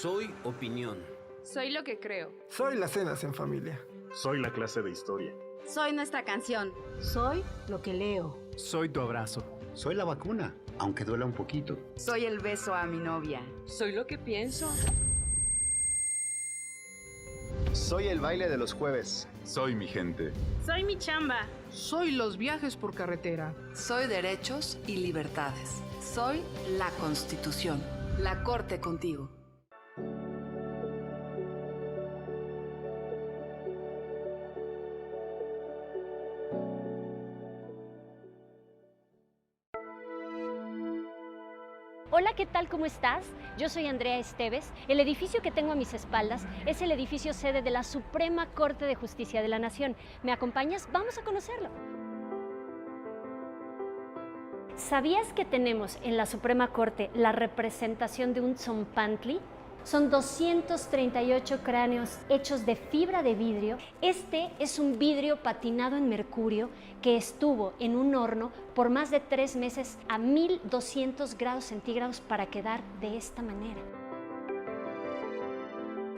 Soy opinión. Soy lo que creo. Soy las cenas en familia. Soy la clase de historia. Soy nuestra canción. Soy lo que leo. Soy tu abrazo. Soy la vacuna, aunque duela un poquito. Soy el beso a mi novia. Soy lo que pienso. Soy el baile de los jueves. Soy mi gente. Soy mi chamba. Soy los viajes por carretera. Soy derechos y libertades. Soy la Constitución. La Corte contigo. Hola, ¿qué tal? ¿Cómo estás? Yo soy Andrea Esteves. El edificio que tengo a mis espaldas es el edificio sede de la Suprema Corte de Justicia de la Nación. ¿Me acompañas? Vamos a conocerlo. ¿Sabías que tenemos en la Suprema Corte la representación de un tzompantli? Son 238 cráneos hechos de fibra de vidrio. Este es un vidrio patinado en mercurio que estuvo en un horno por más de 3 meses a 1200 grados centígrados para quedar de esta manera.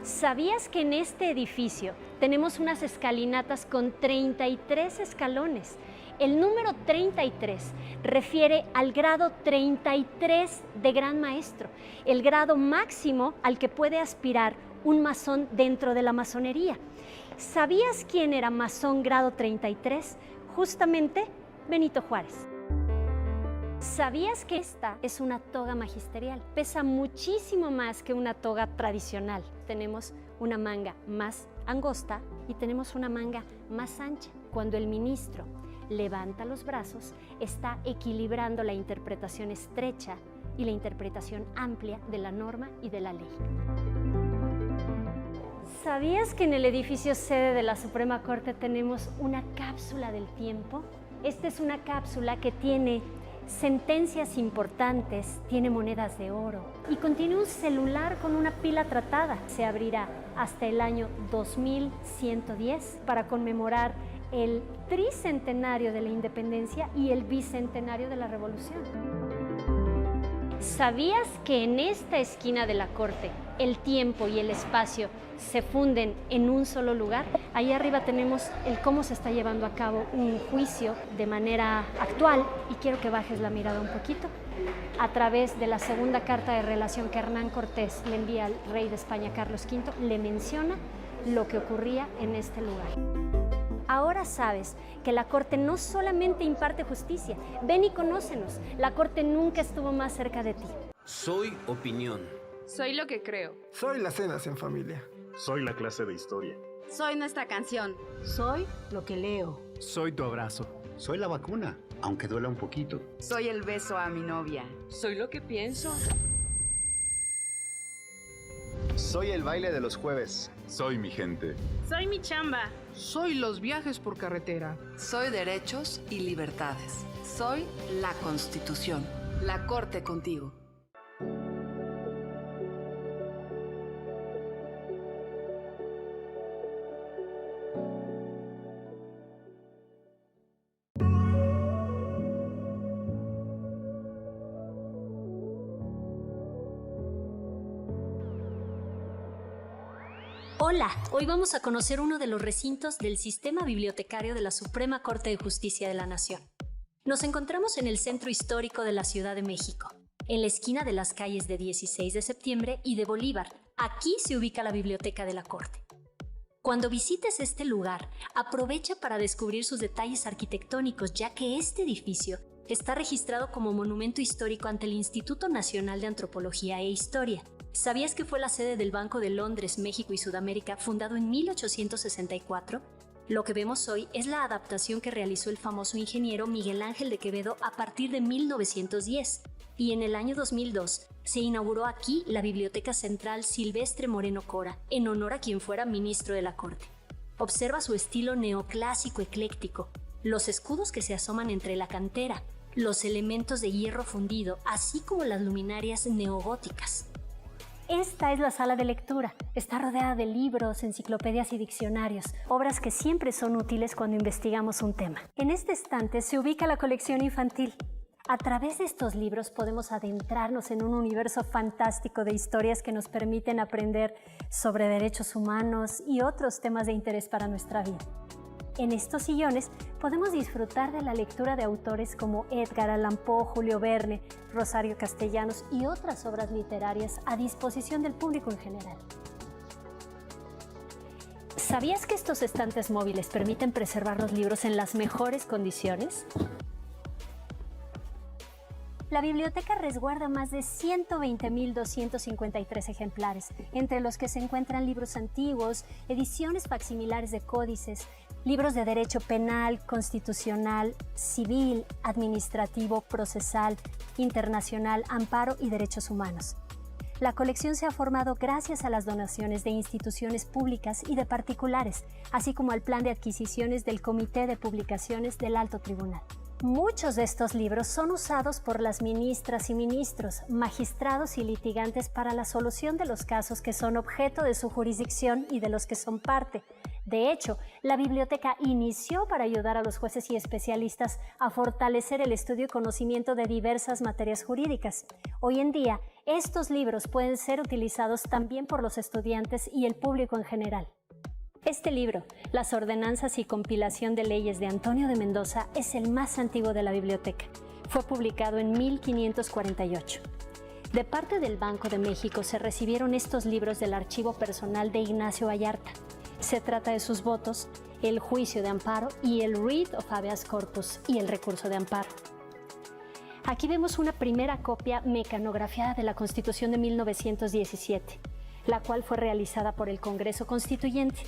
¿Sabías que en este edificio tenemos unas escalinatas con 33 escalones? El número 33 refiere al grado 33 de Gran Maestro, el grado máximo al que puede aspirar un masón dentro de la masonería. ¿Sabías quién era masón grado 33? Justamente Benito Juárez. ¿Sabías que esta es una toga magisterial? Pesa muchísimo más que una toga tradicional. Tenemos una manga más angosta y tenemos una manga más ancha. Cuando el ministro levanta los brazos, está equilibrando la interpretación estrecha y la interpretación amplia de la norma y de la ley. ¿Sabías que en el edificio sede de la Suprema Corte tenemos una cápsula del tiempo? Esta es una cápsula que tiene sentencias importantes, tiene monedas de oro y contiene un celular con una pila tratada. Se abrirá hasta el año 2110 para conmemorar el tricentenario de la independencia y el bicentenario de la revolución. ¿Sabías que en esta esquina de la Corte el tiempo y el espacio se funden en un solo lugar? Ahí arriba tenemos el cómo se está llevando a cabo un juicio de manera actual y quiero que bajes la mirada un poquito. A través de la segunda carta de relación que Hernán Cortés le envía al rey de España, Carlos V, le menciona lo que ocurría en este lugar. Ahora sabes que la Corte no solamente imparte justicia. Ven y conócenos. La Corte nunca estuvo más cerca de ti. Soy opinión. Soy lo que creo. Soy las cenas en familia. Soy la clase de historia. Soy nuestra canción. Soy lo que leo. Soy tu abrazo. Soy la vacuna, aunque duela un poquito. Soy el beso a mi novia. Soy lo que pienso. Soy el baile de los jueves. Soy mi gente. Soy mi chamba. Soy los viajes por carretera. Soy derechos y libertades. Soy la Constitución. La Corte contigo. Hola, hoy vamos a conocer uno de los recintos del sistema bibliotecario de la Suprema Corte de Justicia de la Nación. Nos encontramos en el centro histórico de la Ciudad de México, en la esquina de las calles de 16 de septiembre y de Bolívar. Aquí se ubica la Biblioteca de la Corte. Cuando visites este lugar, aprovecha para descubrir sus detalles arquitectónicos, ya que este edificio está registrado como monumento histórico ante el Instituto Nacional de Antropología e Historia. ¿Sabías que fue la sede del Banco de Londres, México y Sudamérica, fundado en 1864? Lo que vemos hoy es la adaptación que realizó el famoso ingeniero Miguel Ángel de Quevedo a partir de 1910. Y en el año 2002 se inauguró aquí la Biblioteca Central Silvestre Moreno Cora, en honor a quien fuera ministro de la Corte. Observa su estilo neoclásico ecléctico, los escudos que se asoman entre la cantera, los elementos de hierro fundido, así como las luminarias neogóticas. Esta es la sala de lectura. Está rodeada de libros, enciclopedias y diccionarios, obras que siempre son útiles cuando investigamos un tema. En este estante se ubica la colección infantil. A través de estos libros podemos adentrarnos en un universo fantástico de historias que nos permiten aprender sobre derechos humanos y otros temas de interés para nuestra vida. En estos sillones podemos disfrutar de la lectura de autores como Edgar Allan Poe, Julio Verne, Rosario Castellanos y otras obras literarias a disposición del público en general. ¿Sabías que estos estantes móviles permiten preservar los libros en las mejores condiciones? La biblioteca resguarda más de 120.253 ejemplares, entre los que se encuentran libros antiguos, ediciones facsimilares de códices, libros de derecho penal, constitucional, civil, administrativo, procesal, internacional, amparo y derechos humanos. La colección se ha formado gracias a las donaciones de instituciones públicas y de particulares, así como al plan de adquisiciones del Comité de Publicaciones del Alto Tribunal. Muchos de estos libros son usados por las ministras y ministros, magistrados y litigantes para la solución de los casos que son objeto de su jurisdicción y de los que son parte. De hecho, la biblioteca inició para ayudar a los jueces y especialistas a fortalecer el estudio y conocimiento de diversas materias jurídicas. Hoy en día, estos libros pueden ser utilizados también por los estudiantes y el público en general. Este libro, Las ordenanzas y compilación de leyes de Antonio de Mendoza, es el más antiguo de la biblioteca. Fue publicado en 1548. De parte del Banco de México se recibieron estos libros del archivo personal de Ignacio Vallarta. Se trata de sus votos, el juicio de amparo y el writ of habeas corpus y el recurso de amparo. Aquí vemos una primera copia mecanografiada de la Constitución de 1917. La cual fue realizada por el Congreso Constituyente.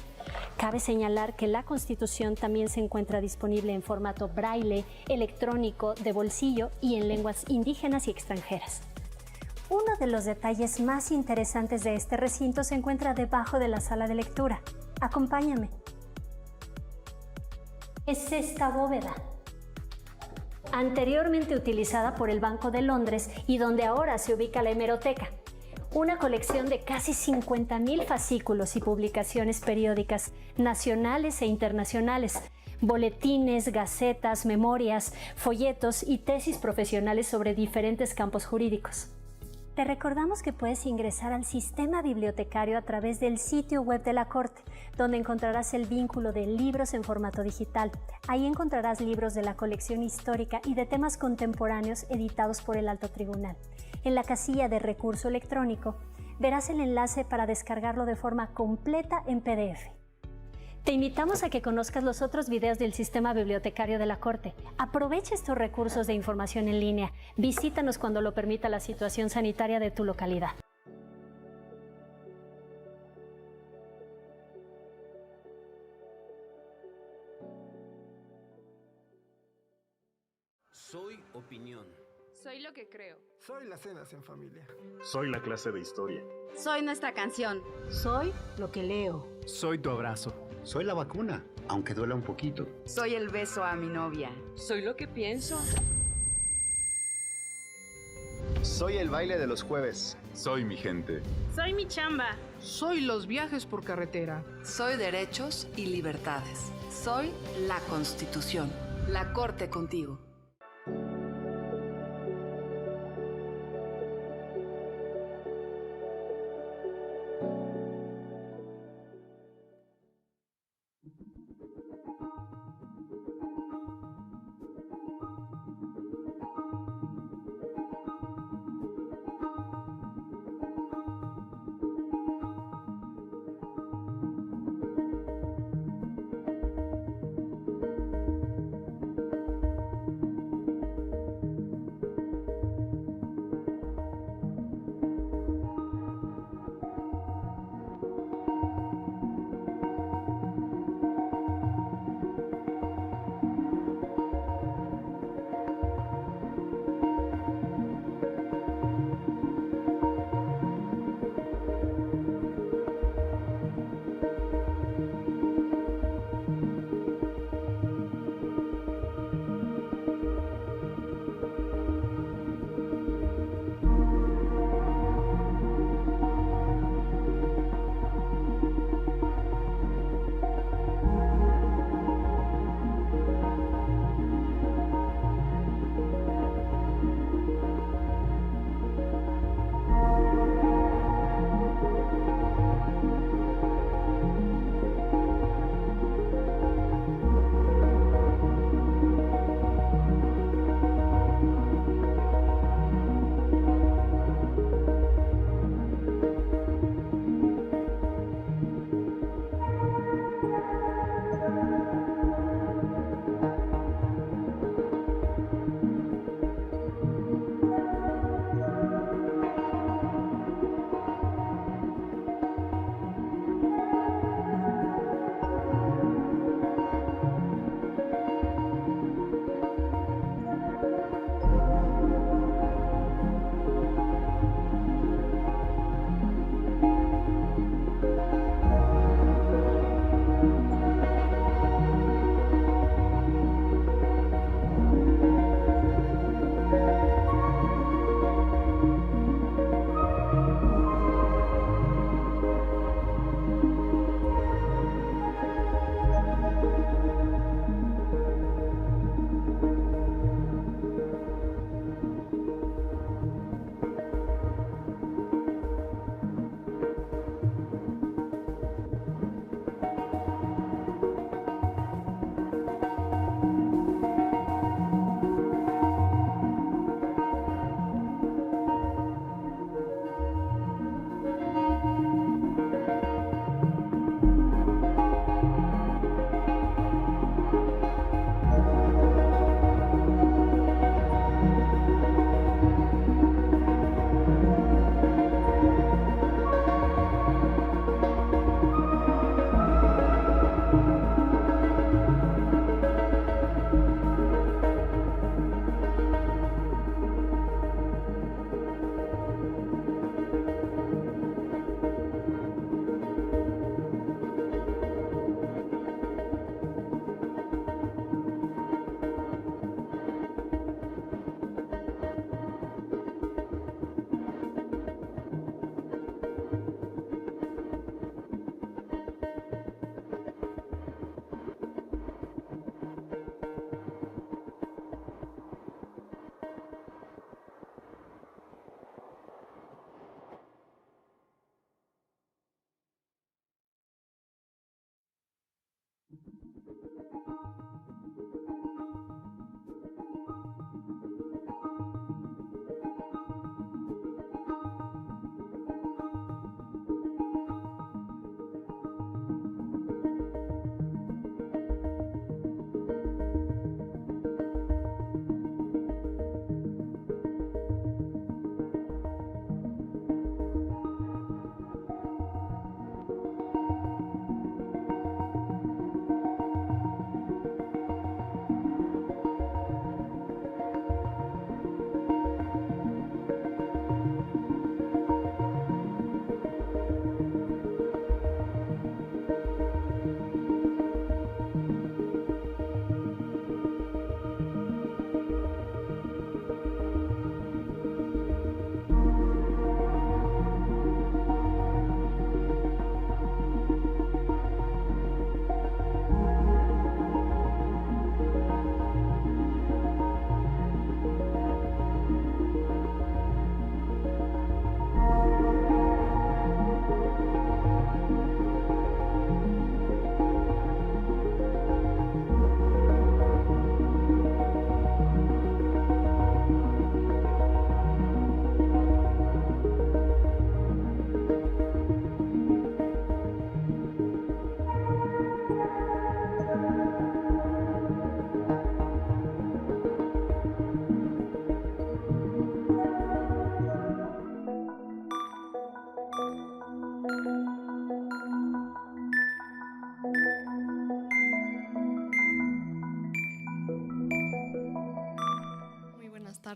Cabe señalar que la Constitución también se encuentra disponible en formato braille, electrónico, de bolsillo y en lenguas indígenas y extranjeras. Uno de los detalles más interesantes de este recinto se encuentra debajo de la sala de lectura. Acompáñame. Es esta bóveda, anteriormente utilizada por el Banco de Londres y donde ahora se ubica la hemeroteca. Una colección de casi 50.000 fascículos y publicaciones periódicas nacionales e internacionales, boletines, gacetas, memorias, folletos y tesis profesionales sobre diferentes campos jurídicos. Te recordamos que puedes ingresar al sistema bibliotecario a través del sitio web de la Corte, donde encontrarás el vínculo de libros en formato digital. Ahí encontrarás libros de la colección histórica y de temas contemporáneos editados por el Alto Tribunal. En la casilla de recurso electrónico verás el enlace para descargarlo de forma completa en PDF. Te invitamos a que conozcas los otros videos del sistema bibliotecario de la Corte. Aprovecha estos recursos de información en línea. Visítanos cuando lo permita la situación sanitaria de tu localidad. Soy opinión. Soy lo que creo. Soy las cenas en familia. Soy la clase de historia. Soy nuestra canción. Soy lo que leo. Soy tu abrazo. Soy la vacuna, aunque duela un poquito. Soy el beso a mi novia. Soy lo que pienso. Soy el baile de los jueves. Soy mi gente. Soy mi chamba. Soy los viajes por carretera. Soy derechos y libertades. Soy la Constitución. La Corte contigo.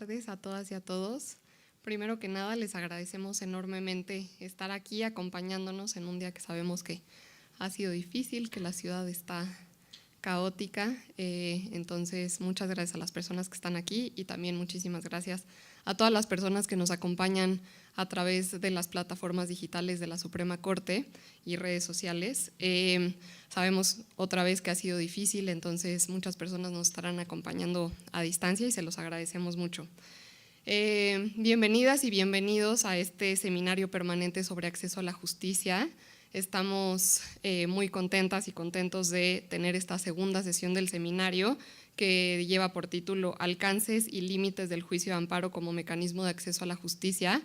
tardes a todas y a todos. Primero que nada, les agradecemos enormemente estar aquí acompañándonos en un día que sabemos que ha sido difícil, que la ciudad está caótica. Entonces, muchas gracias a las personas que están aquí y también muchísimas gracias a todas las personas que nos acompañan a través de las plataformas digitales de la Suprema Corte y redes sociales. Sabemos otra vez que ha sido difícil, entonces muchas personas nos estarán acompañando a distancia y se los agradecemos mucho. Bienvenidas y bienvenidos a este seminario permanente sobre acceso a la justicia. Estamos muy contentas y contentos de tener esta segunda sesión del seminario que lleva por título Alcances y límites del juicio de amparo como mecanismo de acceso a la justicia.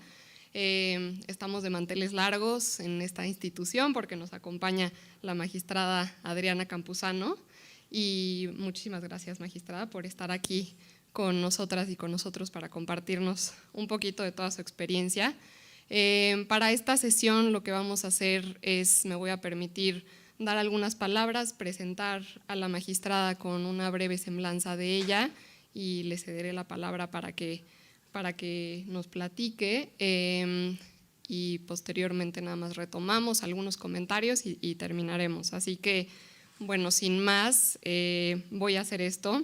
Estamos de manteles largos en esta institución porque nos acompaña la magistrada Adriana Campuzano y muchísimas gracias, magistrada, por estar aquí con nosotras y con nosotros para compartirnos un poquito de toda su experiencia. Para esta sesión lo que vamos a hacer es, me voy a permitir dar algunas palabras, presentar a la magistrada con una breve semblanza de ella y le cederé la palabra para que nos platique y posteriormente nada más retomamos algunos comentarios y terminaremos. Así que, bueno, sin más, voy a hacer esto.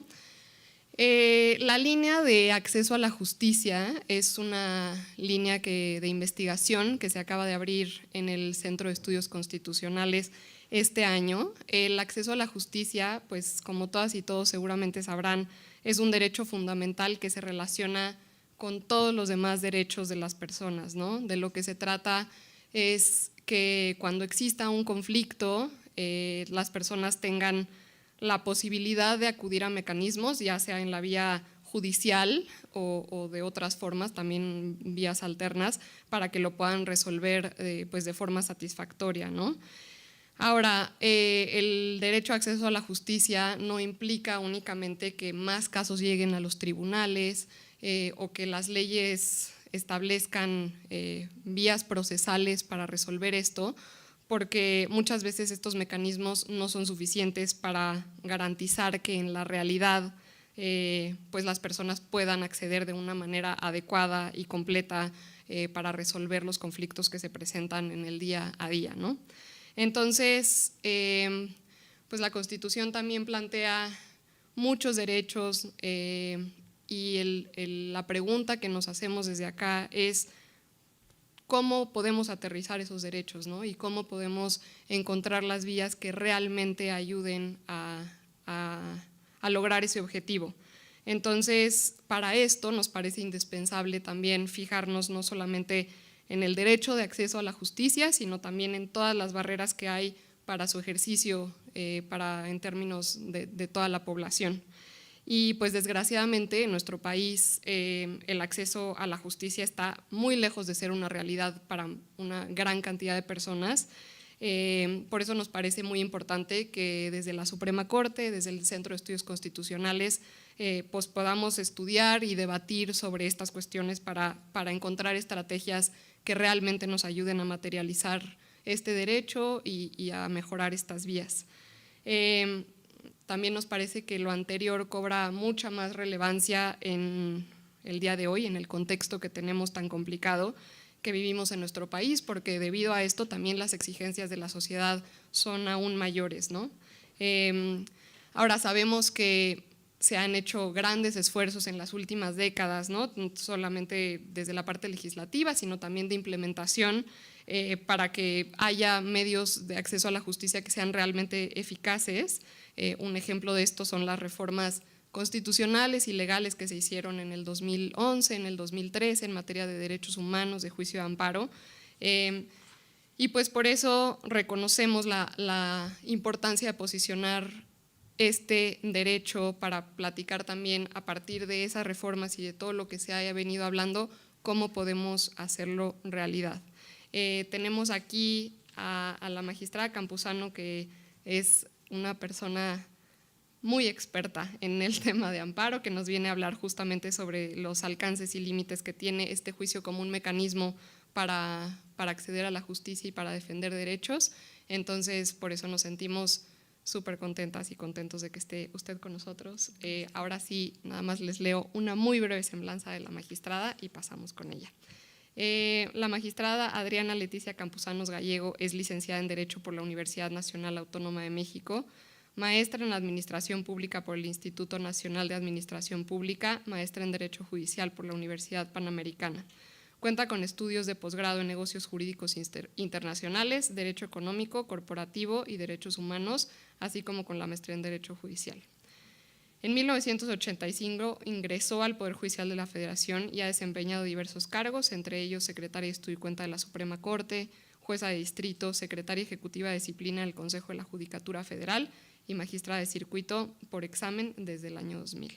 La línea de acceso a la justicia es una línea de investigación que se acaba de abrir en el Centro de Estudios Constitucionales este año. El acceso a la justicia, pues como todas y todos seguramente sabrán, es un derecho fundamental que se relaciona con todos los demás derechos de las personas, ¿no? De lo que se trata es que cuando exista un conflicto, las personas tengan la posibilidad de acudir a mecanismos, ya sea en la vía judicial o de otras formas, también vías alternas, para que lo puedan resolver pues de forma satisfactoria, ¿no? Ahora, el derecho a acceso a la justicia no implica únicamente que más casos lleguen a los tribunales o que las leyes establezcan vías procesales para resolver esto, porque muchas veces estos mecanismos no son suficientes para garantizar que en la realidad pues las personas puedan acceder de una manera adecuada y completa para resolver los conflictos que se presentan en el día a día, ¿no? Entonces, pues la Constitución también plantea muchos derechos y la pregunta que nos hacemos desde acá es cómo podemos aterrizar esos derechos, ¿no? Y cómo podemos encontrar las vías que realmente ayuden a lograr ese objetivo. Entonces, para esto nos parece indispensable también fijarnos no solamente en el derecho de acceso a la justicia, sino también en todas las barreras que hay para su ejercicio en términos de toda la población. Y pues desgraciadamente en nuestro país el acceso a la justicia está muy lejos de ser una realidad para una gran cantidad de personas. Por eso nos parece muy importante que desde la Suprema Corte, desde el Centro de Estudios Constitucionales, pues podamos estudiar y debatir sobre estas cuestiones para encontrar estrategias que realmente nos ayuden a materializar este derecho y a mejorar estas vías. También nos parece que lo anterior cobra mucha más relevancia en el día de hoy, en el contexto que tenemos tan complicado que vivimos en nuestro país, porque debido a esto también las exigencias de la sociedad son aún mayores, ¿no? Ahora sabemos que se han hecho grandes esfuerzos en las últimas décadas, ¿no? No solamente desde la parte legislativa, sino también de implementación para que haya medios de acceso a la justicia que sean realmente eficaces. Un ejemplo de esto son las reformas constitucionales y legales que se hicieron en el 2011, en el 2013 en materia de derechos humanos, de juicio de amparo. Y pues por eso reconocemos la importancia de posicionar este derecho para platicar también a partir de esas reformas y de todo lo que se haya venido hablando, cómo podemos hacerlo realidad. Tenemos aquí a la magistrada Campuzano, que es una persona muy experta en el tema de amparo, que nos viene a hablar justamente sobre los alcances y límites que tiene este juicio como un mecanismo para acceder a la justicia y para defender derechos. Entonces, por eso nos sentimos súper contentas y contentos de que esté usted con nosotros. Ahora sí, nada más les leo una muy breve semblanza de la magistrada y pasamos con ella. La magistrada Adriana Leticia Camposanos Gallego es licenciada en Derecho por la Universidad Nacional Autónoma de México, maestra en Administración Pública por el Instituto Nacional de Administración Pública, maestra en Derecho Judicial por la Universidad Panamericana. Cuenta con estudios de posgrado en Negocios Jurídicos Internacionales, Derecho Económico, Corporativo y Derechos Humanos, así como con la maestría en Derecho Judicial. En 1985 ingresó al Poder Judicial de la Federación y ha desempeñado diversos cargos, entre ellos secretaria de Estudio y Cuenta de la Suprema Corte, jueza de distrito, secretaria ejecutiva de disciplina del Consejo de la Judicatura Federal y magistrada de circuito por examen desde el año 2000.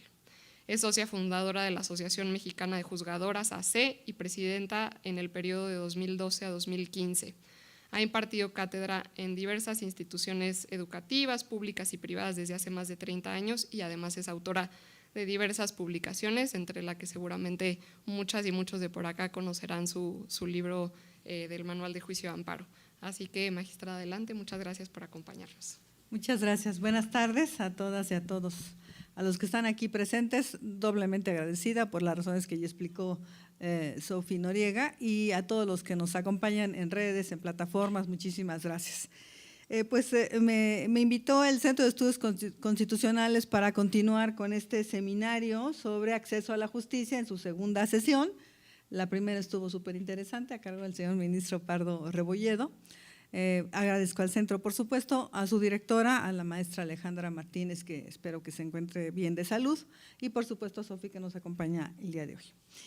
Es socia fundadora de la Asociación Mexicana de Juzgadoras, AC, y presidenta en el periodo de 2012 a 2015. Ha impartido cátedra en diversas instituciones educativas, públicas y privadas desde hace más de 30 años y además es autora de diversas publicaciones, entre las que seguramente muchas y muchos de por acá conocerán su libro del Manual de Juicio de Amparo. Así que, magistrada, adelante, muchas gracias por acompañarnos. Muchas gracias. Buenas tardes a todas y a todos. A los que están aquí presentes, doblemente agradecida por las razones que ya explicó Sofi Noriega, y a todos los que nos acompañan en redes, en plataformas, muchísimas gracias. Me invitó el Centro de Estudios Constitucionales para continuar con este seminario sobre acceso a la justicia en su segunda sesión. La primera estuvo súper interesante, a cargo del señor ministro Pardo Rebolledo. Agradezco al centro, por supuesto, a su directora, a la maestra Alejandra Martínez, que espero que se encuentre bien de salud, y por supuesto a Sofi, que nos acompaña el día de hoy.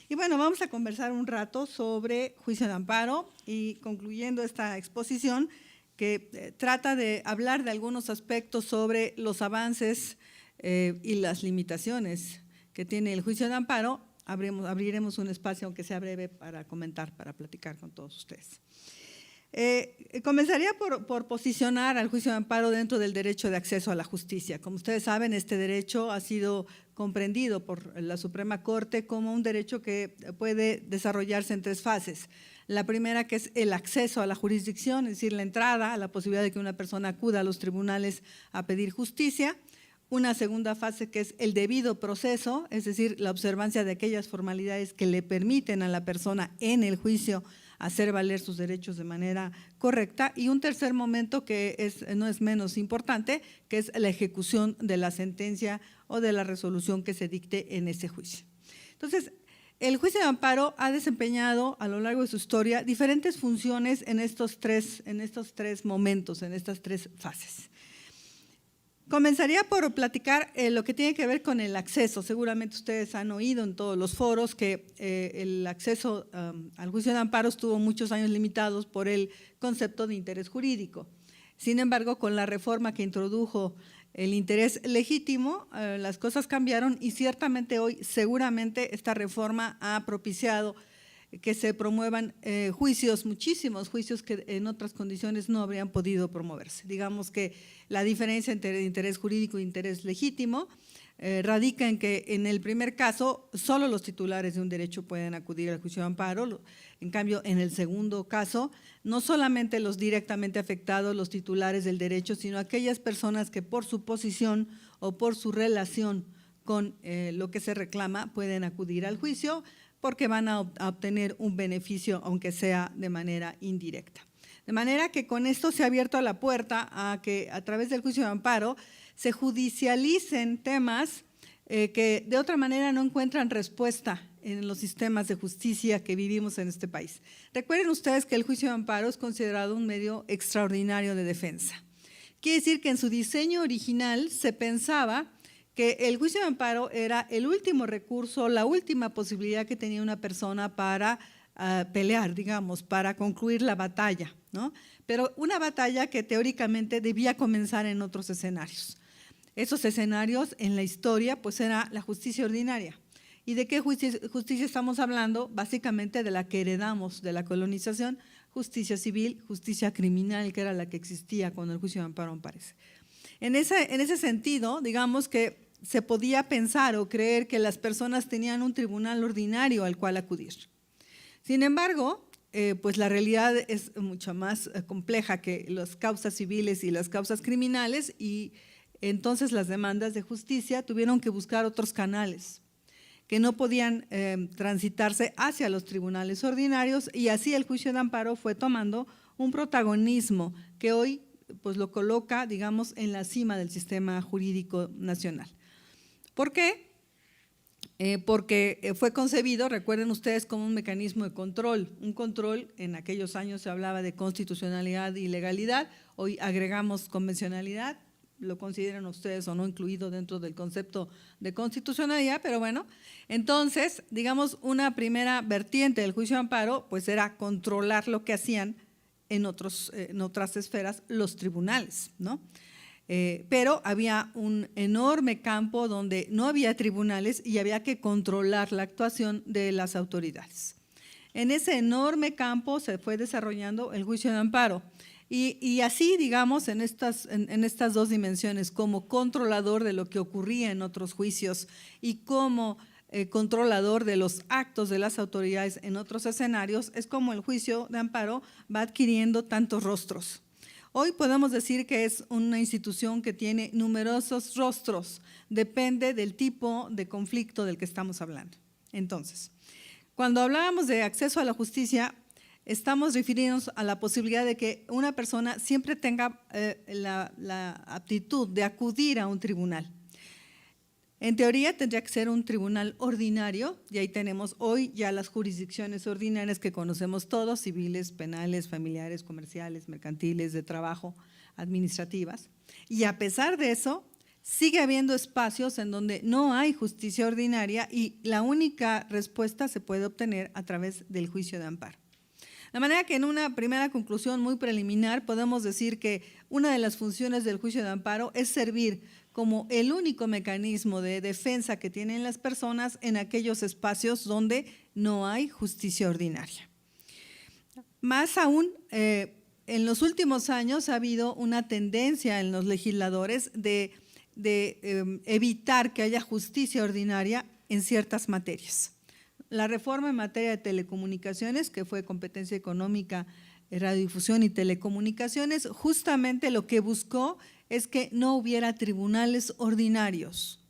Y bueno, vamos a conversar un rato sobre juicio de amparo y concluyendo esta exposición que trata de hablar de algunos aspectos sobre los avances y las limitaciones que tiene el juicio de amparo. Abriremos un espacio, aunque sea breve, para comentar, para platicar con todos ustedes. Comenzaría por posicionar al juicio de amparo dentro del derecho de acceso a la justicia. Como ustedes saben, este derecho ha sido comprendido por la Suprema Corte como un derecho que puede desarrollarse en tres fases. La primera, que es el acceso a la jurisdicción, es decir, la entrada a la posibilidad de que una persona acuda a los tribunales a pedir justicia. Una segunda fase, que es el debido proceso, es decir, la observancia de aquellas formalidades que le permiten a la persona en el juicio hacer valer sus derechos de manera correcta. Y un tercer momento, que no es menos importante, que es la ejecución de la sentencia o de la resolución que se dicte en ese juicio. Entonces, el juicio de amparo ha desempeñado a lo largo de su historia diferentes funciones en estos tres momentos, en estas tres fases. Comenzaría por platicar lo que tiene que ver con el acceso. Seguramente ustedes han oído en todos los foros que el acceso al juicio de amparo estuvo muchos años limitados por el concepto de interés jurídico. Sin embargo, con la reforma que introdujo el interés legítimo, las cosas cambiaron y ciertamente hoy, seguramente, esta reforma ha propiciado que se promuevan juicios, muchísimos juicios que en otras condiciones no habrían podido promoverse. Digamos que la diferencia entre interés jurídico e interés legítimo radica en que en el primer caso solo los titulares de un derecho pueden acudir al juicio de amparo. En cambio, en el segundo caso, no solamente los directamente afectados, los titulares del derecho, sino aquellas personas que por su posición o por su relación con lo que se reclama pueden acudir al juicio, porque van a obtener un beneficio, aunque sea de manera indirecta. De manera que con esto se ha abierto la puerta a que a través del juicio de amparo se judicialicen temas que de otra manera no encuentran respuesta en los sistemas de justicia que vivimos en este país. Recuerden ustedes que el juicio de amparo es considerado un medio extraordinario de defensa. Quiere decir que en su diseño original se pensaba que el juicio de amparo era el último recurso, la última posibilidad que tenía una persona para pelear, digamos, para concluir la batalla, ¿no? Pero una batalla que teóricamente debía comenzar en otros escenarios. Esos escenarios en la historia pues era la justicia ordinaria. ¿Y de qué justicia estamos hablando? Básicamente de la que heredamos de la colonización, justicia civil, justicia criminal, que era la que existía cuando el juicio de amparo aparece. En ese sentido, digamos que se podía pensar o creer que las personas tenían un tribunal ordinario al cual acudir. Sin embargo, pues la realidad es mucho más compleja que las causas civiles y las causas criminales, y entonces las demandas de justicia tuvieron que buscar otros canales que no podían transitarse hacia los tribunales ordinarios, y así el juicio de amparo fue tomando un protagonismo que hoy pues lo coloca, digamos, en la cima del sistema jurídico nacional. ¿Por qué? Porque fue concebido, recuerden ustedes, como un mecanismo de control. Un control, en aquellos años se hablaba de constitucionalidad y legalidad, hoy agregamos convencionalidad, lo consideran ustedes o no incluido dentro del concepto de constitucionalidad, pero bueno, entonces, digamos, una primera vertiente del juicio de amparo pues era controlar lo que hacían en otras esferas los tribunales, ¿no? Pero había un enorme campo donde no había tribunales y había que controlar la actuación de las autoridades. En ese enorme campo se fue desarrollando el juicio de amparo y así, digamos, en estas dos dimensiones, como controlador de lo que ocurría en otros juicios y como controlador de los actos de las autoridades en otros escenarios, es como el juicio de amparo va adquiriendo tantos rostros. Hoy podemos decir que es una institución que tiene numerosos rostros, depende del tipo de conflicto del que estamos hablando. Entonces, cuando hablábamos de acceso a la justicia, estamos refiriéndonos a la posibilidad de que una persona siempre tenga la aptitud de acudir a un tribunal. En teoría tendría que ser un tribunal ordinario, y ahí tenemos hoy ya las jurisdicciones ordinarias que conocemos todos, civiles, penales, familiares, comerciales, mercantiles, de trabajo, administrativas. Y a pesar de eso, sigue habiendo espacios en donde no hay justicia ordinaria y la única respuesta se puede obtener a través del juicio de amparo. De manera que en una primera conclusión muy preliminar podemos decir que una de las funciones del juicio de amparo es servir como el único mecanismo de defensa que tienen las personas en aquellos espacios donde no hay justicia ordinaria. Más aún, en los últimos años ha habido una tendencia en los legisladores de evitar que haya justicia ordinaria en ciertas materias. La reforma en materia de telecomunicaciones, que fue competencia económica, radiodifusión y telecomunicaciones, justamente lo que buscó es que no hubiera tribunales ordinarios.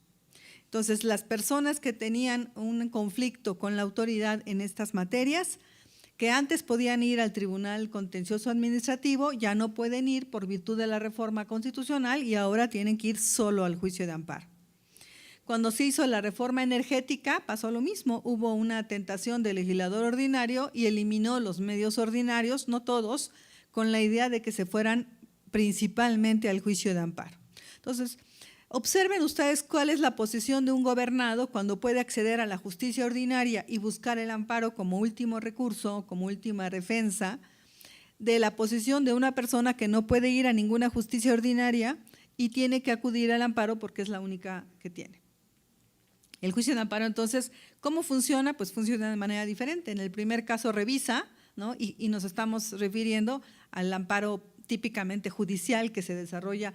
Entonces, las personas que tenían un conflicto con la autoridad en estas materias, que antes podían ir al Tribunal Contencioso Administrativo, ya no pueden ir por virtud de la reforma constitucional y ahora tienen que ir solo al juicio de amparo. Cuando se hizo la reforma energética pasó lo mismo, hubo una tentación del legislador ordinario y eliminó los medios ordinarios, no todos, con la idea de que se fueran principalmente al juicio de amparo. Entonces, observen ustedes cuál es la posición de un gobernado cuando puede acceder a la justicia ordinaria y buscar el amparo como último recurso, como última defensa, de la posición de una persona que no puede ir a ninguna justicia ordinaria y tiene que acudir al amparo porque es la única que tiene. El juicio de amparo, entonces, ¿cómo funciona? Pues funciona de manera diferente. En el primer caso revisa, ¿no? y nos estamos refiriendo al amparo típicamente judicial que se desarrolla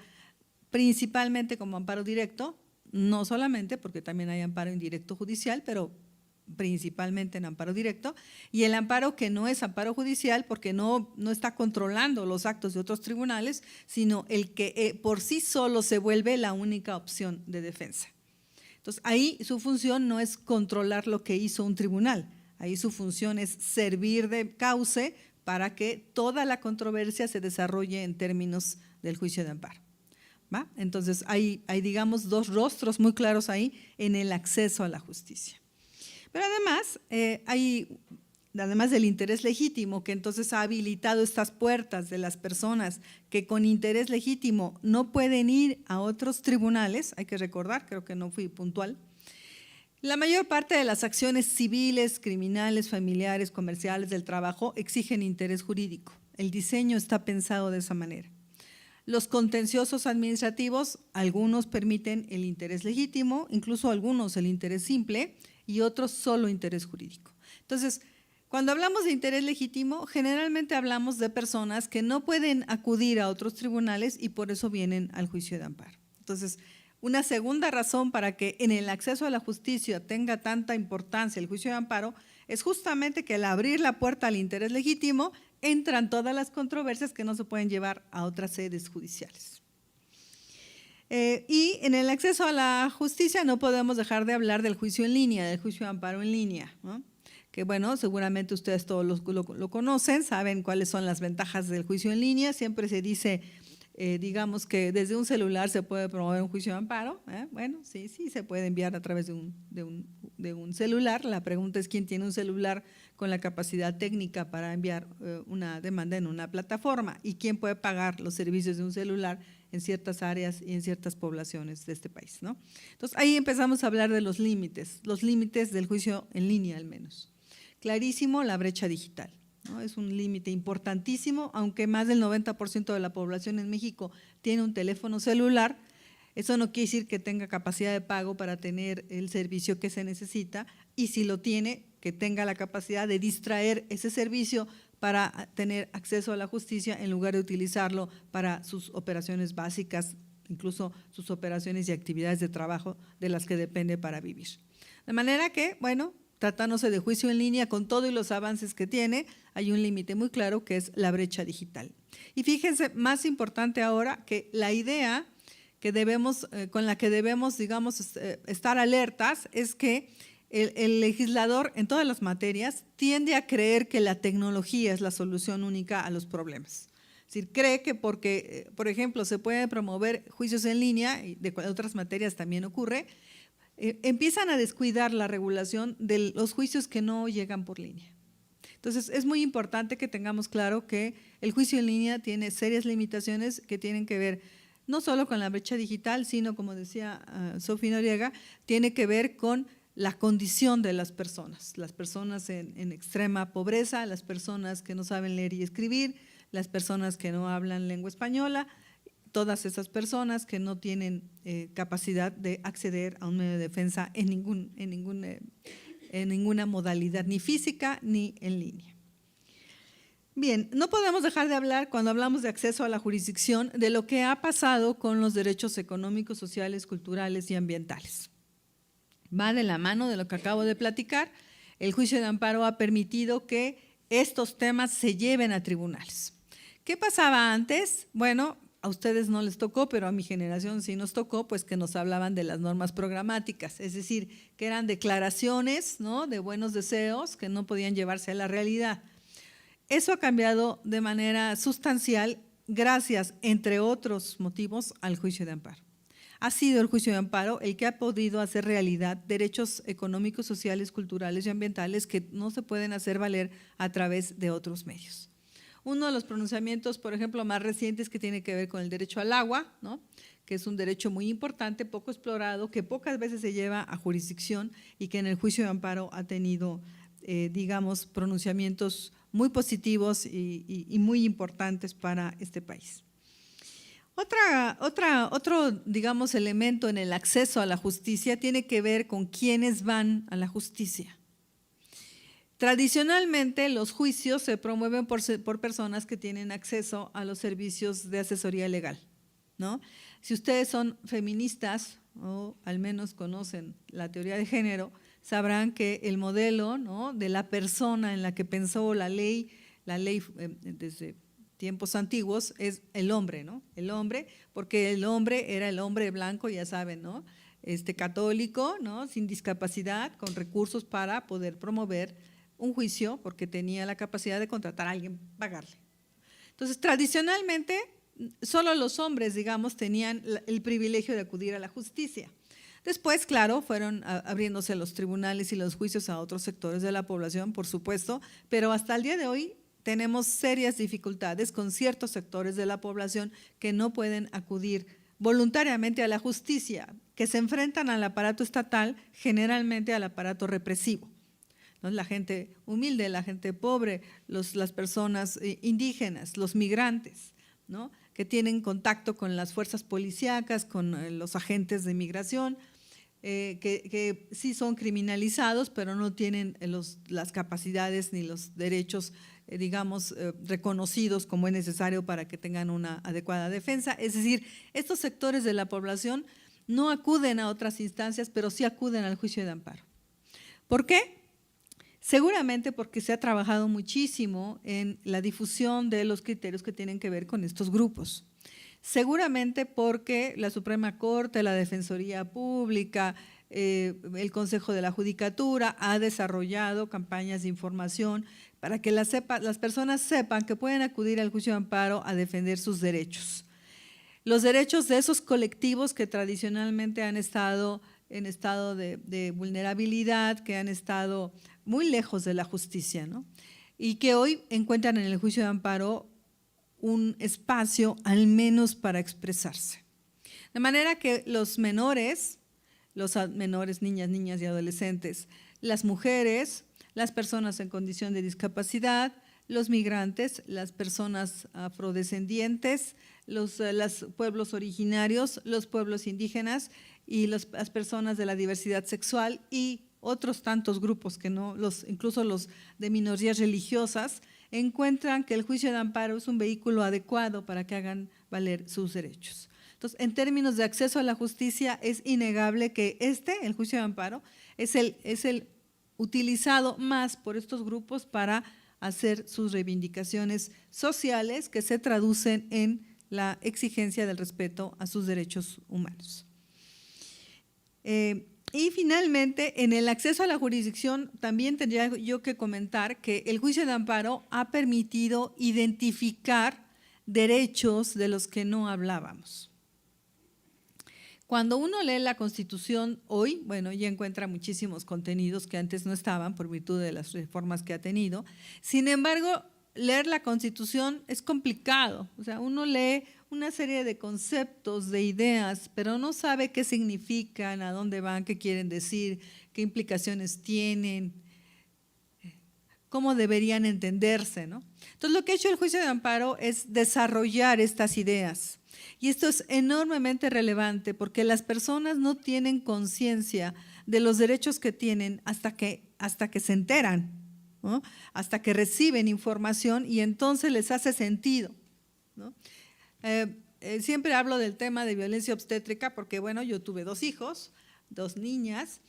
principalmente como amparo directo, no solamente porque también hay amparo indirecto judicial, pero principalmente en amparo directo, y el amparo que no es amparo judicial porque no está controlando los actos de otros tribunales, sino el que por sí solo se vuelve la única opción de defensa. Entonces, ahí su función no es controlar lo que hizo un tribunal, ahí su función es servir de cauce para que toda la controversia se desarrolle en términos del juicio de amparo. ¿Va? Entonces, hay, digamos, dos rostros muy claros ahí en el acceso a la justicia. Pero además, además del interés legítimo, que entonces ha habilitado estas puertas de las personas que con interés legítimo no pueden ir a otros tribunales, hay que recordar, creo que no fui puntual, la mayor parte de las acciones civiles, criminales, familiares, comerciales, del trabajo exigen interés jurídico. El diseño está pensado de esa manera. Los contenciosos administrativos, algunos permiten el interés legítimo, incluso algunos el interés simple y otros solo interés jurídico. Entonces, cuando hablamos de interés legítimo, generalmente hablamos de personas que no pueden acudir a otros tribunales y por eso vienen al juicio de amparo. Entonces, una segunda razón para que en el acceso a la justicia tenga tanta importancia el juicio de amparo es justamente que al abrir la puerta al interés legítimo, entran todas las controversias que no se pueden llevar a otras sedes judiciales. Y en el acceso a la justicia no podemos dejar de hablar del juicio en línea, del juicio de amparo en línea, ¿no? Que bueno, seguramente ustedes todos lo conocen, saben cuáles son las ventajas del juicio en línea. Siempre se dice, digamos que desde un celular se puede promover un juicio de amparo. Bueno, sí, se puede enviar a través de un celular. La pregunta es quién tiene un celular con la capacidad técnica para enviar una demanda en una plataforma y quién puede pagar los servicios de un celular en ciertas áreas y en ciertas poblaciones de este país, ¿no? Entonces, ahí empezamos a hablar de los límites del juicio en línea al menos. Clarísimo, la brecha digital, ¿no? Es un límite importantísimo, aunque más del 90% de la población en México tiene un teléfono celular. Eso no quiere decir que tenga capacidad de pago para tener el servicio que se necesita, y si lo tiene, que tenga la capacidad de distraer ese servicio para tener acceso a la justicia en lugar de utilizarlo para sus operaciones básicas, incluso sus operaciones y actividades de trabajo de las que depende para vivir. De manera que, bueno, tratándose de juicio en línea, con todo y los avances que tiene, hay un límite muy claro que es la brecha digital. Y fíjense, más importante ahora, que la idea que con la que debemos, digamos, estar alertas es que el legislador en todas las materias tiende a creer que la tecnología es la solución única a los problemas. Es decir, cree que porque, por ejemplo, se pueden promover juicios en línea, y de otras materias también ocurre, empiezan a descuidar la regulación de los juicios que no llegan por línea. Entonces, es muy importante que tengamos claro que el juicio en línea tiene serias limitaciones que tienen que ver no solo con la brecha digital, sino, como decía Sofía Noriega, tiene que ver con la condición de las personas en extrema pobreza, las personas que no saben leer y escribir, las personas que no hablan lengua española, todas esas personas que no tienen capacidad de acceder a un medio de defensa en ninguna modalidad, ni física ni en línea. Bien, no podemos dejar de hablar, cuando hablamos de acceso a la jurisdicción, de lo que ha pasado con los derechos económicos, sociales, culturales y ambientales. Va de la mano de lo que acabo de platicar. El juicio de amparo ha permitido que estos temas se lleven a tribunales. ¿Qué pasaba antes? Bueno, a ustedes no les tocó, pero a mi generación sí nos tocó, pues que nos hablaban de las normas programáticas, es decir, que eran declaraciones, ¿no?, de buenos deseos que no podían llevarse a la realidad. Eso ha cambiado de manera sustancial gracias, entre otros motivos, al juicio de amparo. Ha sido el juicio de amparo el que ha podido hacer realidad derechos económicos, sociales, culturales y ambientales que no se pueden hacer valer a través de otros medios. Uno de los pronunciamientos, por ejemplo, más recientes, que tiene que ver con el derecho al agua, ¿no?, que es un derecho muy importante, poco explorado, que pocas veces se lleva a jurisdicción y que en el juicio de amparo ha tenido, digamos, pronunciamientos muy positivos y muy importantes para este país. Otro, digamos, elemento en el acceso a la justicia tiene que ver con quiénes van a la justicia. Tradicionalmente, los juicios se promueven por personas que tienen acceso a los servicios de asesoría legal, ¿no? Si ustedes son feministas o al menos conocen la teoría de género, sabrán que el modelo, ¿no?, de la persona en la que pensó la ley desde tiempos antiguos es el hombre, ¿no? El hombre, porque el hombre era el hombre blanco, ya saben, ¿no?, católico, ¿no?, sin discapacidad, con recursos para poder promover un juicio, porque tenía la capacidad de contratar a alguien, pagarle. Entonces, tradicionalmente, solo los hombres, digamos, tenían el privilegio de acudir a la justicia. Después, claro, fueron abriéndose los tribunales y los juicios a otros sectores de la población, por supuesto, pero hasta el día de hoy tenemos serias dificultades con ciertos sectores de la población que no pueden acudir voluntariamente a la justicia, que se enfrentan al aparato estatal, generalmente al aparato represivo, ¿no? La gente humilde, la gente pobre, las personas indígenas, los migrantes, ¿no?, que tienen contacto con las fuerzas policíacas, con los agentes de migración, que sí son criminalizados, pero no tienen las capacidades ni los derechos, digamos, reconocidos como es necesario para que tengan una adecuada defensa. Es decir, estos sectores de la población no acuden a otras instancias, pero sí acuden al juicio de amparo. ¿Por qué? Seguramente porque se ha trabajado muchísimo en la difusión de los criterios que tienen que ver con estos grupos. Seguramente porque la Suprema Corte, la Defensoría Pública, el Consejo de la Judicatura ha desarrollado campañas de información para que las personas sepan que pueden acudir al juicio de amparo a defender sus derechos. Los derechos de esos colectivos que tradicionalmente han estado en estado de vulnerabilidad, que han estado muy lejos de la justicia, ¿no? Y que hoy encuentran en el juicio de amparo un espacio al menos para expresarse. De manera que los menores, niñas y adolescentes, las mujeres, las personas en condición de discapacidad, los migrantes, las personas afrodescendientes, los pueblos originarios, los pueblos indígenas y las personas de la diversidad sexual y otros tantos grupos que no, incluso los de minorías religiosas, encuentran que el juicio de amparo es un vehículo adecuado para que hagan valer sus derechos. Entonces, en términos de acceso a la justicia, es innegable que el juicio de amparo, es el utilizado más por estos grupos para hacer sus reivindicaciones sociales que se traducen en la exigencia del respeto a sus derechos humanos. Y finalmente, en el acceso a la jurisdicción, también tendría yo que comentar que el juicio de amparo ha permitido identificar derechos de los que no hablábamos. Cuando uno lee la Constitución hoy, bueno, ya encuentra muchísimos contenidos que antes no estaban por virtud de las reformas que ha tenido. Sin embargo, leer la Constitución es complicado. O sea, uno lee una serie de conceptos, de ideas, pero no sabe qué significan, a dónde van, qué quieren decir, qué implicaciones tienen, cómo deberían entenderse, ¿no? Entonces, lo que ha hecho el juicio de amparo es desarrollar estas ideas. Y esto es enormemente relevante porque las personas no tienen conciencia de los derechos que tienen hasta que se enteran, ¿no? Hasta que reciben información y entonces les hace sentido, ¿no? Siempre hablo del tema de violencia obstétrica porque, bueno, yo tuve 2 hijos, 2 niñas,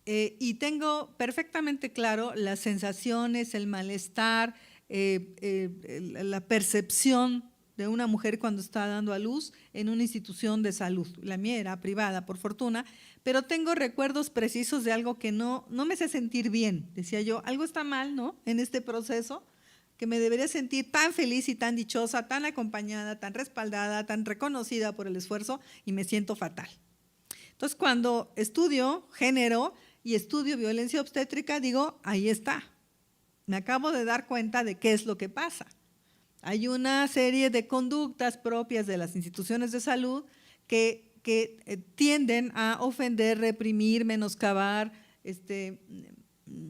y tengo perfectamente claro las sensaciones, el malestar, la percepción de una mujer cuando está dando a luz en una institución de salud. La mía era privada, por fortuna, pero tengo recuerdos precisos de algo que no me hace sentir bien. Decía yo, algo está mal, ¿no?, en este proceso, que me debería sentir tan feliz y tan dichosa, tan acompañada, tan respaldada, tan reconocida por el esfuerzo, y me siento fatal. Entonces, cuando estudio género y estudio violencia obstétrica, digo, ahí está. Me acabo de dar cuenta de qué es lo que pasa. Hay una serie de conductas propias de las instituciones de salud que tienden a ofender, reprimir, menoscabar,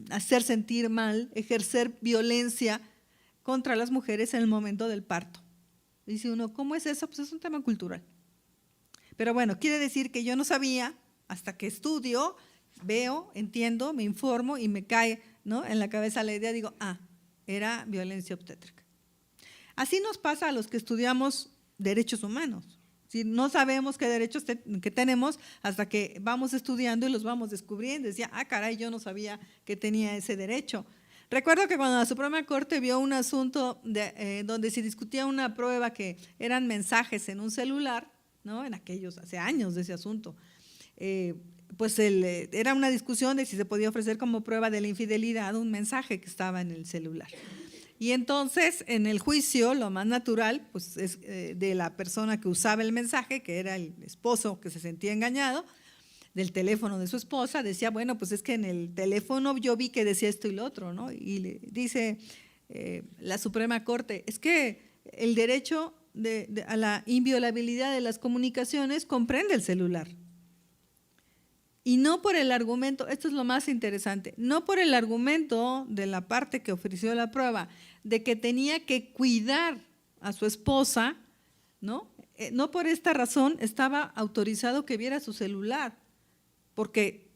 hacer sentir mal, ejercer violencia contra las mujeres en el momento del parto. Dice uno, ¿cómo es eso? Pues es un tema cultural. Pero bueno, quiere decir que yo no sabía hasta que estudio, veo, entiendo, me informo y me cae, ¿no?, en la cabeza la idea, digo, era violencia obstétrica. Así nos pasa a los que estudiamos derechos humanos. Si no sabemos qué derechos que tenemos hasta que vamos estudiando y los vamos descubriendo. Decía, caray, yo no sabía que tenía ese derecho. Recuerdo que cuando la Suprema Corte vio un asunto donde se discutía una prueba que eran mensajes en un celular, ¿no?, en aquellos, hace años de ese asunto, pues era una discusión de si se podía ofrecer como prueba de la infidelidad un mensaje que estaba en el celular. Y entonces, en el juicio, lo más natural, pues es de la persona que usaba el mensaje, que era el esposo que se sentía engañado, del teléfono de su esposa, decía, bueno, pues es que en el teléfono yo vi que decía esto y lo otro, ¿no? Y le dice la Suprema Corte, es que el derecho a la inviolabilidad de las comunicaciones comprende el celular. Y no por el argumento, esto es lo más interesante, no por el argumento de la parte que ofreció la prueba, de que tenía que cuidar a su esposa, ¿no? No por esta razón estaba autorizado que viera su celular, porque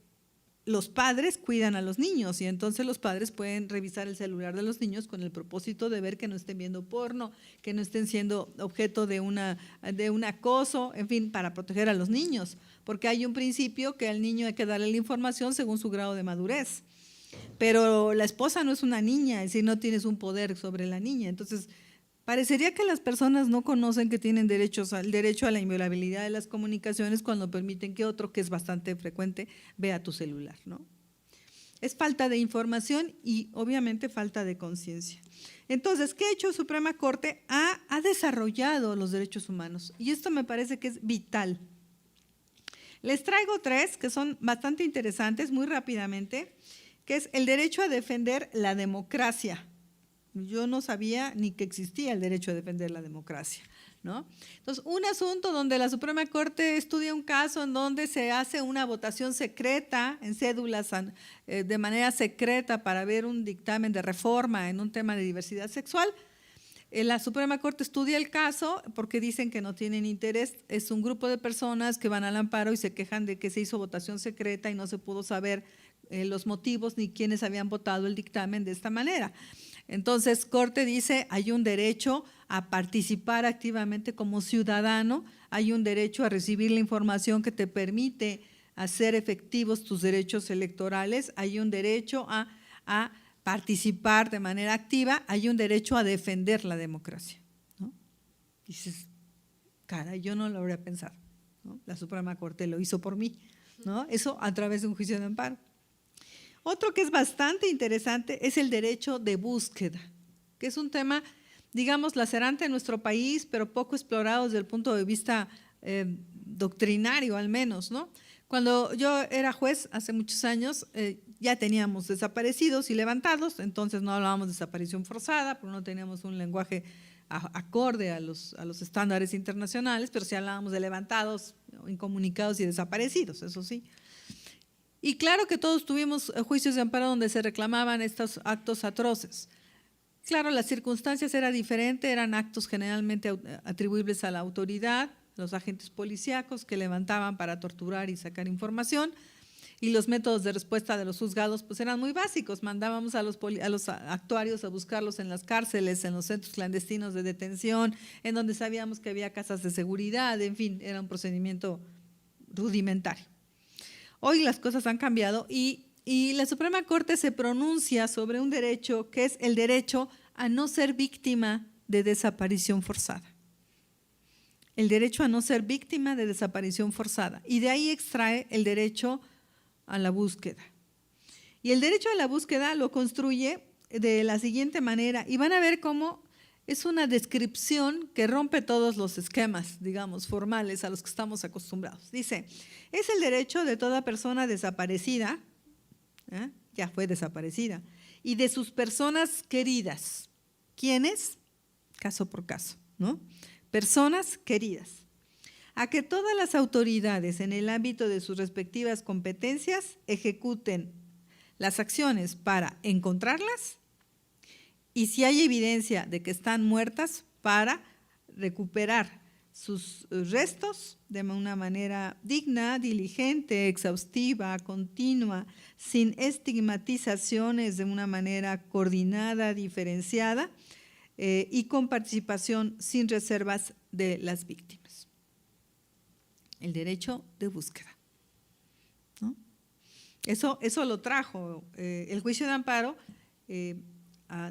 los padres cuidan a los niños y entonces los padres pueden revisar el celular de los niños con el propósito de ver que no estén viendo porno, que no estén siendo objeto de un acoso, en fin, para proteger a los niños, porque hay un principio que al niño hay que darle la información según su grado de madurez. Pero la esposa no es una niña, es decir, no tienes un poder sobre la niña. Entonces, parecería que las personas no conocen que tienen derecho a la inviolabilidad de las comunicaciones cuando permiten que otro, que es bastante frecuente, vea tu celular, ¿no? Es falta de información y obviamente falta de conciencia. Entonces, ¿qué ha hecho Suprema Corte? Ha desarrollado los derechos humanos y esto me parece que es vital. Les traigo 3 que son bastante interesantes, muy rápidamente, que es el derecho a defender la democracia. Yo no sabía ni que existía el derecho a defender la democracia, ¿no? Entonces, un asunto donde la Suprema Corte estudia un caso en donde se hace una votación secreta en cédulas de manera secreta para ver un dictamen de reforma en un tema de diversidad sexual. La Suprema Corte estudia el caso porque dicen que no tienen interés. Es un grupo de personas que van al amparo y se quejan de que se hizo votación secreta y no se pudo saber los motivos ni quiénes habían votado el dictamen de esta manera. Entonces, Corte dice, hay un derecho a participar activamente como ciudadano, hay un derecho a recibir la información que te permite hacer efectivos tus derechos electorales, hay un derecho a participar de manera activa, hay un derecho a defender la democracia, ¿no? Dices, caray, yo no lo habría pensado, ¿no? La Suprema Corte lo hizo por mí, ¿no? Eso a través de un juicio de amparo. Otro que es bastante interesante es el derecho de búsqueda, que es un tema, digamos, lacerante en nuestro país, pero poco explorado desde el punto de vista doctrinario al menos, ¿no? Cuando yo era juez hace muchos años, ya teníamos desaparecidos y levantados, entonces no hablábamos de desaparición forzada, porque no teníamos un lenguaje acorde a los estándares internacionales, pero sí hablábamos de levantados, incomunicados y desaparecidos, eso sí. Y claro que todos tuvimos juicios de amparo donde se reclamaban estos actos atroces. Claro, las circunstancias eran diferentes, eran actos generalmente atribuibles a la autoridad, los agentes policíacos que levantaban para torturar y sacar información, y los métodos de respuesta de los juzgados pues eran muy básicos. Mandábamos a los actuarios a buscarlos en las cárceles, en los centros clandestinos de detención, en donde sabíamos que había casas de seguridad, en fin, era un procedimiento rudimentario. Hoy las cosas han cambiado y la Suprema Corte se pronuncia sobre un derecho que es el derecho a no ser víctima de desaparición forzada. El derecho a no ser víctima de desaparición forzada. Y de ahí extrae el derecho a la búsqueda. Y el derecho a la búsqueda lo construye de la siguiente manera. Y van a ver cómo es una descripción que rompe todos los esquemas, digamos, formales a los que estamos acostumbrados. Dice, es el derecho de toda persona desaparecida, ya fue desaparecida, y de sus personas queridas. ¿Quiénes? Caso por caso, ¿no? Personas queridas. A que todas las autoridades en el ámbito de sus respectivas competencias ejecuten las acciones para encontrarlas y si hay evidencia de que están muertas, para recuperar sus restos de una manera digna, diligente, exhaustiva, continua, sin estigmatizaciones, de una manera coordinada, diferenciada y con participación sin reservas de las víctimas. El derecho de búsqueda, ¿no? Eso lo trajo el juicio de amparo,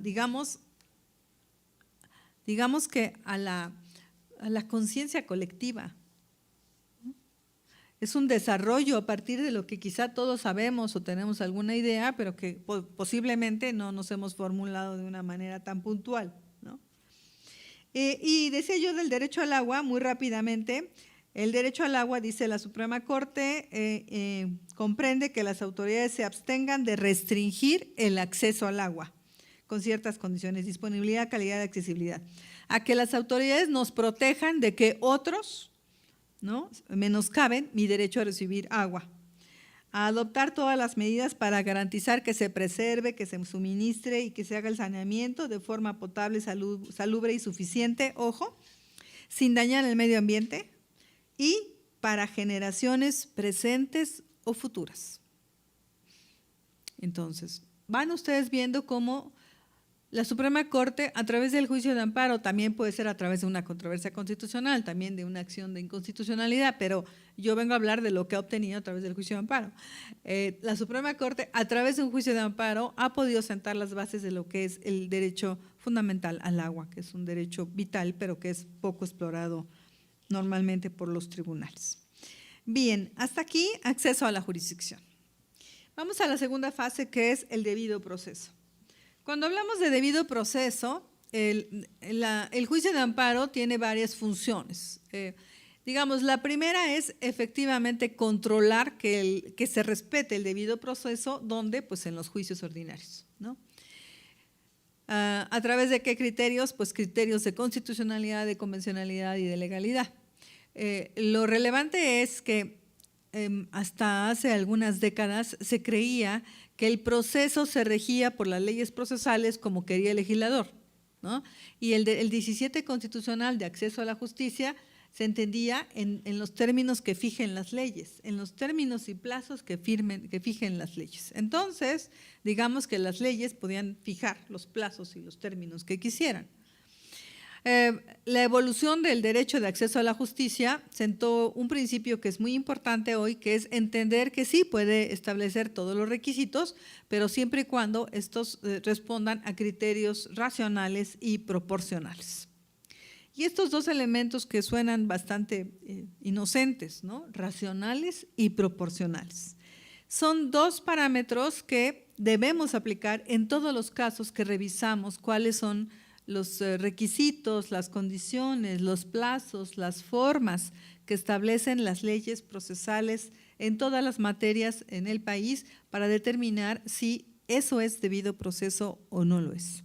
digamos que a la conciencia colectiva. Es un desarrollo a partir de lo que quizá todos sabemos o tenemos alguna idea, pero que posiblemente no nos hemos formulado de una manera tan puntual, ¿no? Y decía yo del derecho al agua, muy rápidamente. El derecho al agua, dice la Suprema Corte, comprende que las autoridades se abstengan de restringir el acceso al agua con ciertas condiciones, disponibilidad, calidad y accesibilidad. A que las autoridades nos protejan de que otros, ¿no?, menoscaben mi derecho a recibir agua. A adoptar todas las medidas para garantizar que se preserve, que se suministre y que se haga el saneamiento de forma potable, salubre y suficiente, ojo, sin dañar el medio ambiente y para generaciones presentes o futuras. Entonces, van ustedes viendo cómo la Suprema Corte, a través del juicio de amparo, también puede ser a través de una controversia constitucional, también de una acción de inconstitucionalidad, pero yo vengo a hablar de lo que ha obtenido a través del juicio de amparo. La Suprema Corte, a través de un juicio de amparo, ha podido sentar las bases de lo que es el derecho fundamental al agua, que es un derecho vital, pero que es poco explorado normalmente por los tribunales. Bien, hasta aquí acceso a la jurisdicción. Vamos a la segunda fase, que es el debido proceso. Cuando hablamos de debido proceso, el juicio de amparo tiene varias funciones. Digamos, la primera es efectivamente controlar que se respete el debido proceso, donde pues en los juicios ordinarios, ¿no? ¿A través de qué criterios? Pues criterios de constitucionalidad, de convencionalidad y de legalidad. Lo relevante es que hasta hace algunas décadas se creía que el proceso se regía por las leyes procesales como quería el legislador, ¿no? Y el 17 constitucional de acceso a la justicia se entendía en los términos que fijen las leyes, en los términos y plazos que fijen las leyes. Entonces, digamos que las leyes podían fijar los plazos y los términos que quisieran. La evolución del derecho de acceso a la justicia sentó un principio que es muy importante hoy, que es entender que sí puede establecer todos los requisitos, pero siempre y cuando estos respondan a criterios racionales y proporcionales. Y estos dos elementos que suenan bastante inocentes, ¿no? Racionales y proporcionales. Son dos parámetros que debemos aplicar en todos los casos que revisamos cuáles son los requisitos, las condiciones, los plazos, las formas que establecen las leyes procesales en todas las materias en el país para determinar si eso es debido proceso o no lo es.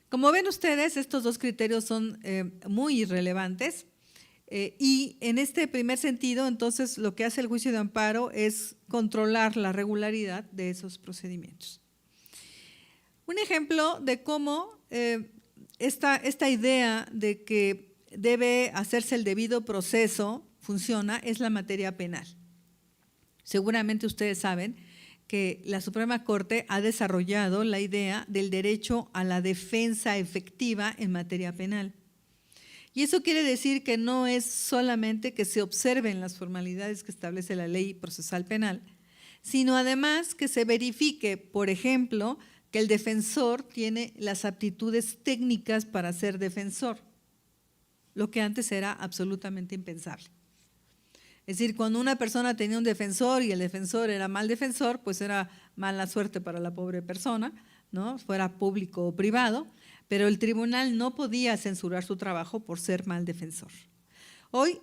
Como ven ustedes, estos dos criterios son muy irrelevantes y en este primer sentido, entonces, lo que hace el juicio de amparo es controlar la regularidad de esos procedimientos. Un ejemplo de cómo esta idea de que debe hacerse el debido proceso funciona es la materia penal. Seguramente ustedes saben que la Suprema Corte ha desarrollado la idea del derecho a la defensa efectiva en materia penal. Y eso quiere decir que no es solamente que se observen las formalidades que establece la ley procesal penal, sino además que se verifique, por ejemplo, que el defensor tiene las aptitudes técnicas para ser defensor, lo que antes era absolutamente impensable. Es decir, cuando una persona tenía un defensor y el defensor era mal defensor, pues era mala suerte para la pobre persona, ¿no? Fuera público o privado, pero el tribunal no podía censurar su trabajo por ser mal defensor. Hoy,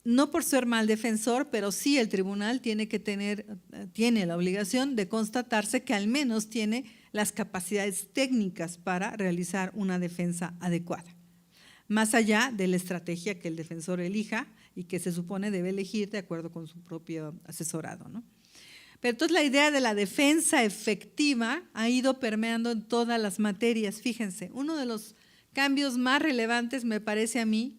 no por ser mal defensor, pero sí el tribunal tiene la obligación de constatarse que al menos tiene las capacidades técnicas para realizar una defensa adecuada, más allá de la estrategia que el defensor elija y que se supone debe elegir de acuerdo con su propio asesorado, ¿no? Pero entonces la idea de la defensa efectiva ha ido permeando en todas las materias. Fíjense, uno de los cambios más relevantes me parece a mí,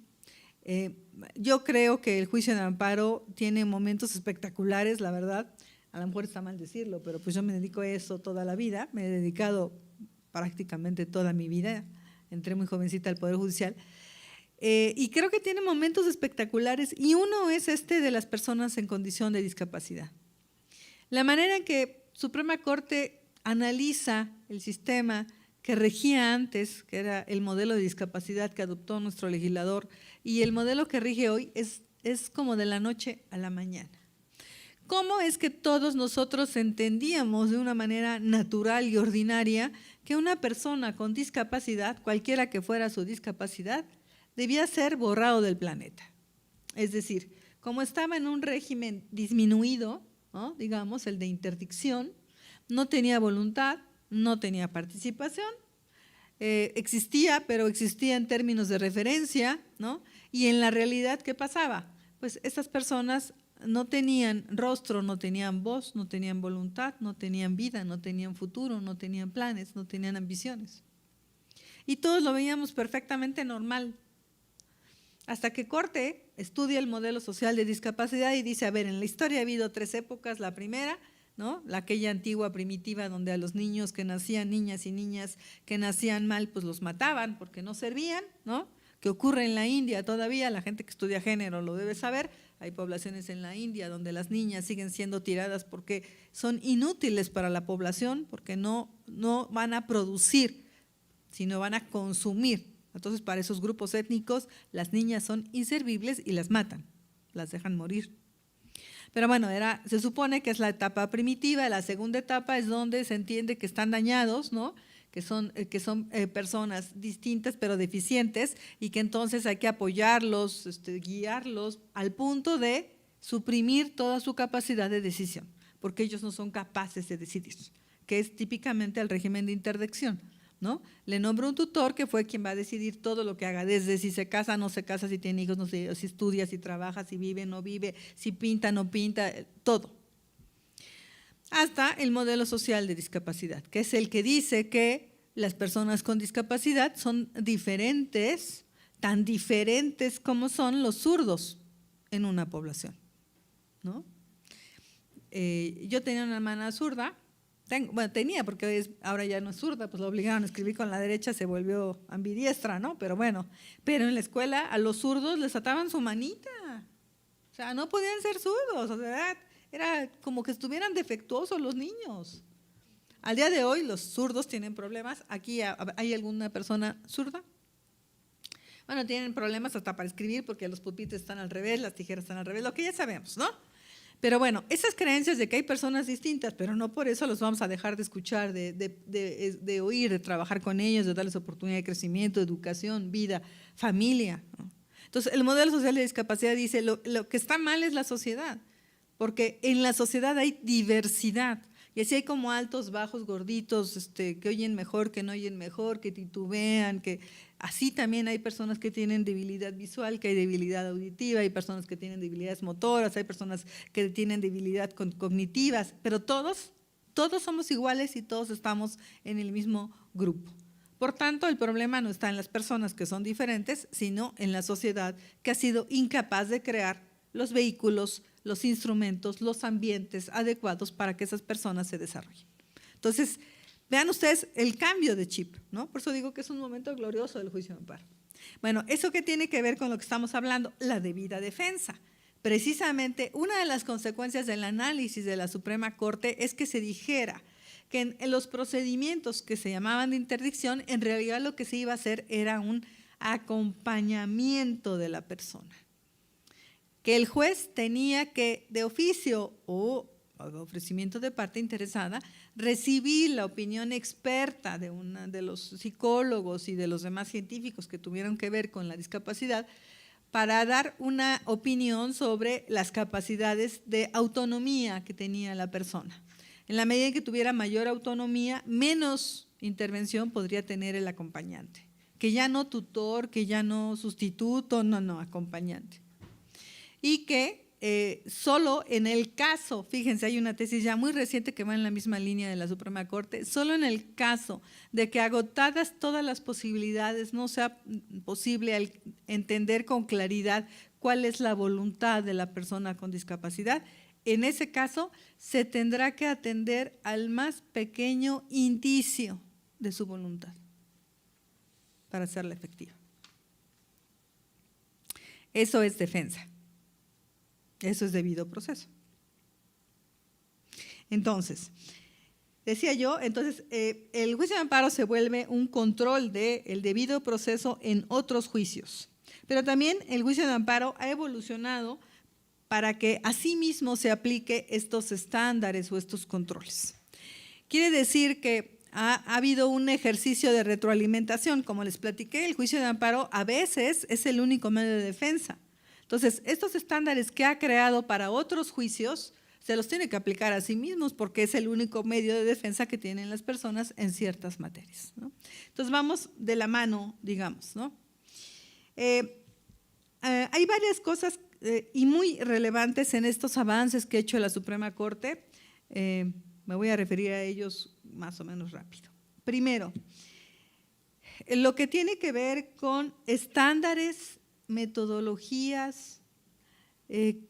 yo creo que el juicio de amparo tiene momentos espectaculares, la verdad. A lo mejor está mal decirlo, pero pues yo me dedico a eso toda la vida, me he dedicado prácticamente toda mi vida, entré muy jovencita al Poder Judicial, y creo que tiene momentos espectaculares, y uno es este de las personas en condición de discapacidad. La manera en que Suprema Corte analiza el sistema que regía antes, que era el modelo de discapacidad que adoptó nuestro legislador, y el modelo que rige hoy es como de la noche a la mañana. ¿Cómo es que todos nosotros entendíamos de una manera natural y ordinaria que una persona con discapacidad, cualquiera que fuera su discapacidad, debía ser borrado del planeta? Es decir, como estaba en un régimen disminuido, ¿no? Digamos, el de interdicción, no tenía voluntad, no tenía participación, existía, pero existía en términos de referencia, ¿no? Y en la realidad, ¿qué pasaba? Pues estas personas no tenían rostro, no tenían voz, no tenían voluntad, no tenían vida, no tenían futuro, no tenían planes, no tenían ambiciones. Y todos lo veíamos perfectamente normal. Hasta que Corte estudia el modelo social de discapacidad y dice, a ver, en la historia ha habido 3 épocas. La primera, ¿no? Aquella antigua primitiva donde a los niños que nacían, niñas y niñas que nacían mal, pues los mataban porque no servían, ¿no? Que ocurre en la India todavía, la gente que estudia género lo debe saber, hay poblaciones en la India donde las niñas siguen siendo tiradas porque son inútiles para la población, porque no van a producir, sino van a consumir. Entonces, para esos grupos étnicos, las niñas son inservibles y las matan, las dejan morir. Pero bueno, se supone que es la etapa primitiva. La segunda etapa es donde se entiende que están dañados, ¿no? que son personas distintas pero deficientes, y que entonces hay que apoyarlos, guiarlos al punto de suprimir toda su capacidad de decisión, porque ellos no son capaces de decidir, que es típicamente el régimen de interdicción, ¿no? Le nombra un tutor que fue quien va a decidir todo lo que haga, desde si se casa, no se casa, si tiene hijos, no sé, si estudia, si trabaja, si vive, no vive, si pinta, no pinta, todo. Hasta el modelo social de discapacidad, que es el que dice que las personas con discapacidad son diferentes, tan diferentes como son los zurdos en una población, ¿no? Yo tenía una hermana zurda, tenía, porque ahora ya no es zurda, pues la obligaron a escribir con la derecha, se volvió ambidiestra, ¿no? Pero bueno, pero en la escuela a los zurdos les ataban su manita, o sea, no podían ser zurdos, o sea, era como que estuvieran defectuosos los niños. Al día de hoy los zurdos tienen problemas. ¿Aquí hay alguna persona zurda? Bueno, tienen problemas hasta para escribir porque los pupitres están al revés, las tijeras están al revés, lo que ya sabemos, ¿no? Pero bueno, esas creencias de que hay personas distintas, pero no por eso los vamos a dejar de escuchar, de oír, de trabajar con ellos, de darles oportunidad de crecimiento, educación, vida, familia, ¿no? Entonces, el modelo social de discapacidad dice lo que está mal es la sociedad, porque en la sociedad hay diversidad. Y así hay como altos, bajos, gorditos, que oyen mejor, que no oyen mejor, que titubean, que así también hay personas que tienen debilidad visual, que hay debilidad auditiva, hay personas que tienen debilidades motoras, hay personas que tienen debilidad cognitivas, pero todos somos iguales y todos estamos en el mismo grupo. Por tanto, el problema no está en las personas que son diferentes, sino en la sociedad que ha sido incapaz de crear los vehículos, los instrumentos, los ambientes adecuados para que esas personas se desarrollen. Entonces, vean ustedes el cambio de chip, ¿no? Por eso digo que es un momento glorioso del juicio de amparo. Bueno, ¿eso qué tiene que ver con lo que estamos hablando? La debida defensa. Precisamente, una de las consecuencias del análisis de la Suprema Corte es que se dijera que en los procedimientos que se llamaban de interdicción, en realidad lo que se iba a hacer era un acompañamiento de la persona, que el juez tenía que, de oficio o ofrecimiento de parte interesada, recibir la opinión experta de los psicólogos y de los demás científicos que tuvieron que ver con la discapacidad para dar una opinión sobre las capacidades de autonomía que tenía la persona. En la medida en que tuviera mayor autonomía, menos intervención podría tener el acompañante, que ya no tutor, que ya no sustituto, no, acompañante. Y que solo en el caso, fíjense, hay una tesis ya muy reciente que va en la misma línea de la Suprema Corte, solo en el caso de que agotadas todas las posibilidades no sea posible entender con claridad cuál es la voluntad de la persona con discapacidad, en ese caso se tendrá que atender al más pequeño indicio de su voluntad para hacerla efectiva. Eso es defensa. Eso es debido proceso. Entonces, decía yo, el juicio de amparo se vuelve un control del debido proceso en otros juicios, pero también el juicio de amparo ha evolucionado para que asimismo se aplique estos estándares o estos controles. Quiere decir que ha habido un ejercicio de retroalimentación. Como les platiqué, el juicio de amparo a veces es el único medio de defensa. Entonces, estos estándares que ha creado para otros juicios se los tiene que aplicar a sí mismos porque es el único medio de defensa que tienen las personas en ciertas materias, ¿no? Entonces, vamos de la mano, digamos, ¿no? Hay varias cosas y muy relevantes en estos avances que ha hecho la Suprema Corte. Me voy a referir a ellos más o menos rápido. Primero, lo que tiene que ver con estándares, metodologías,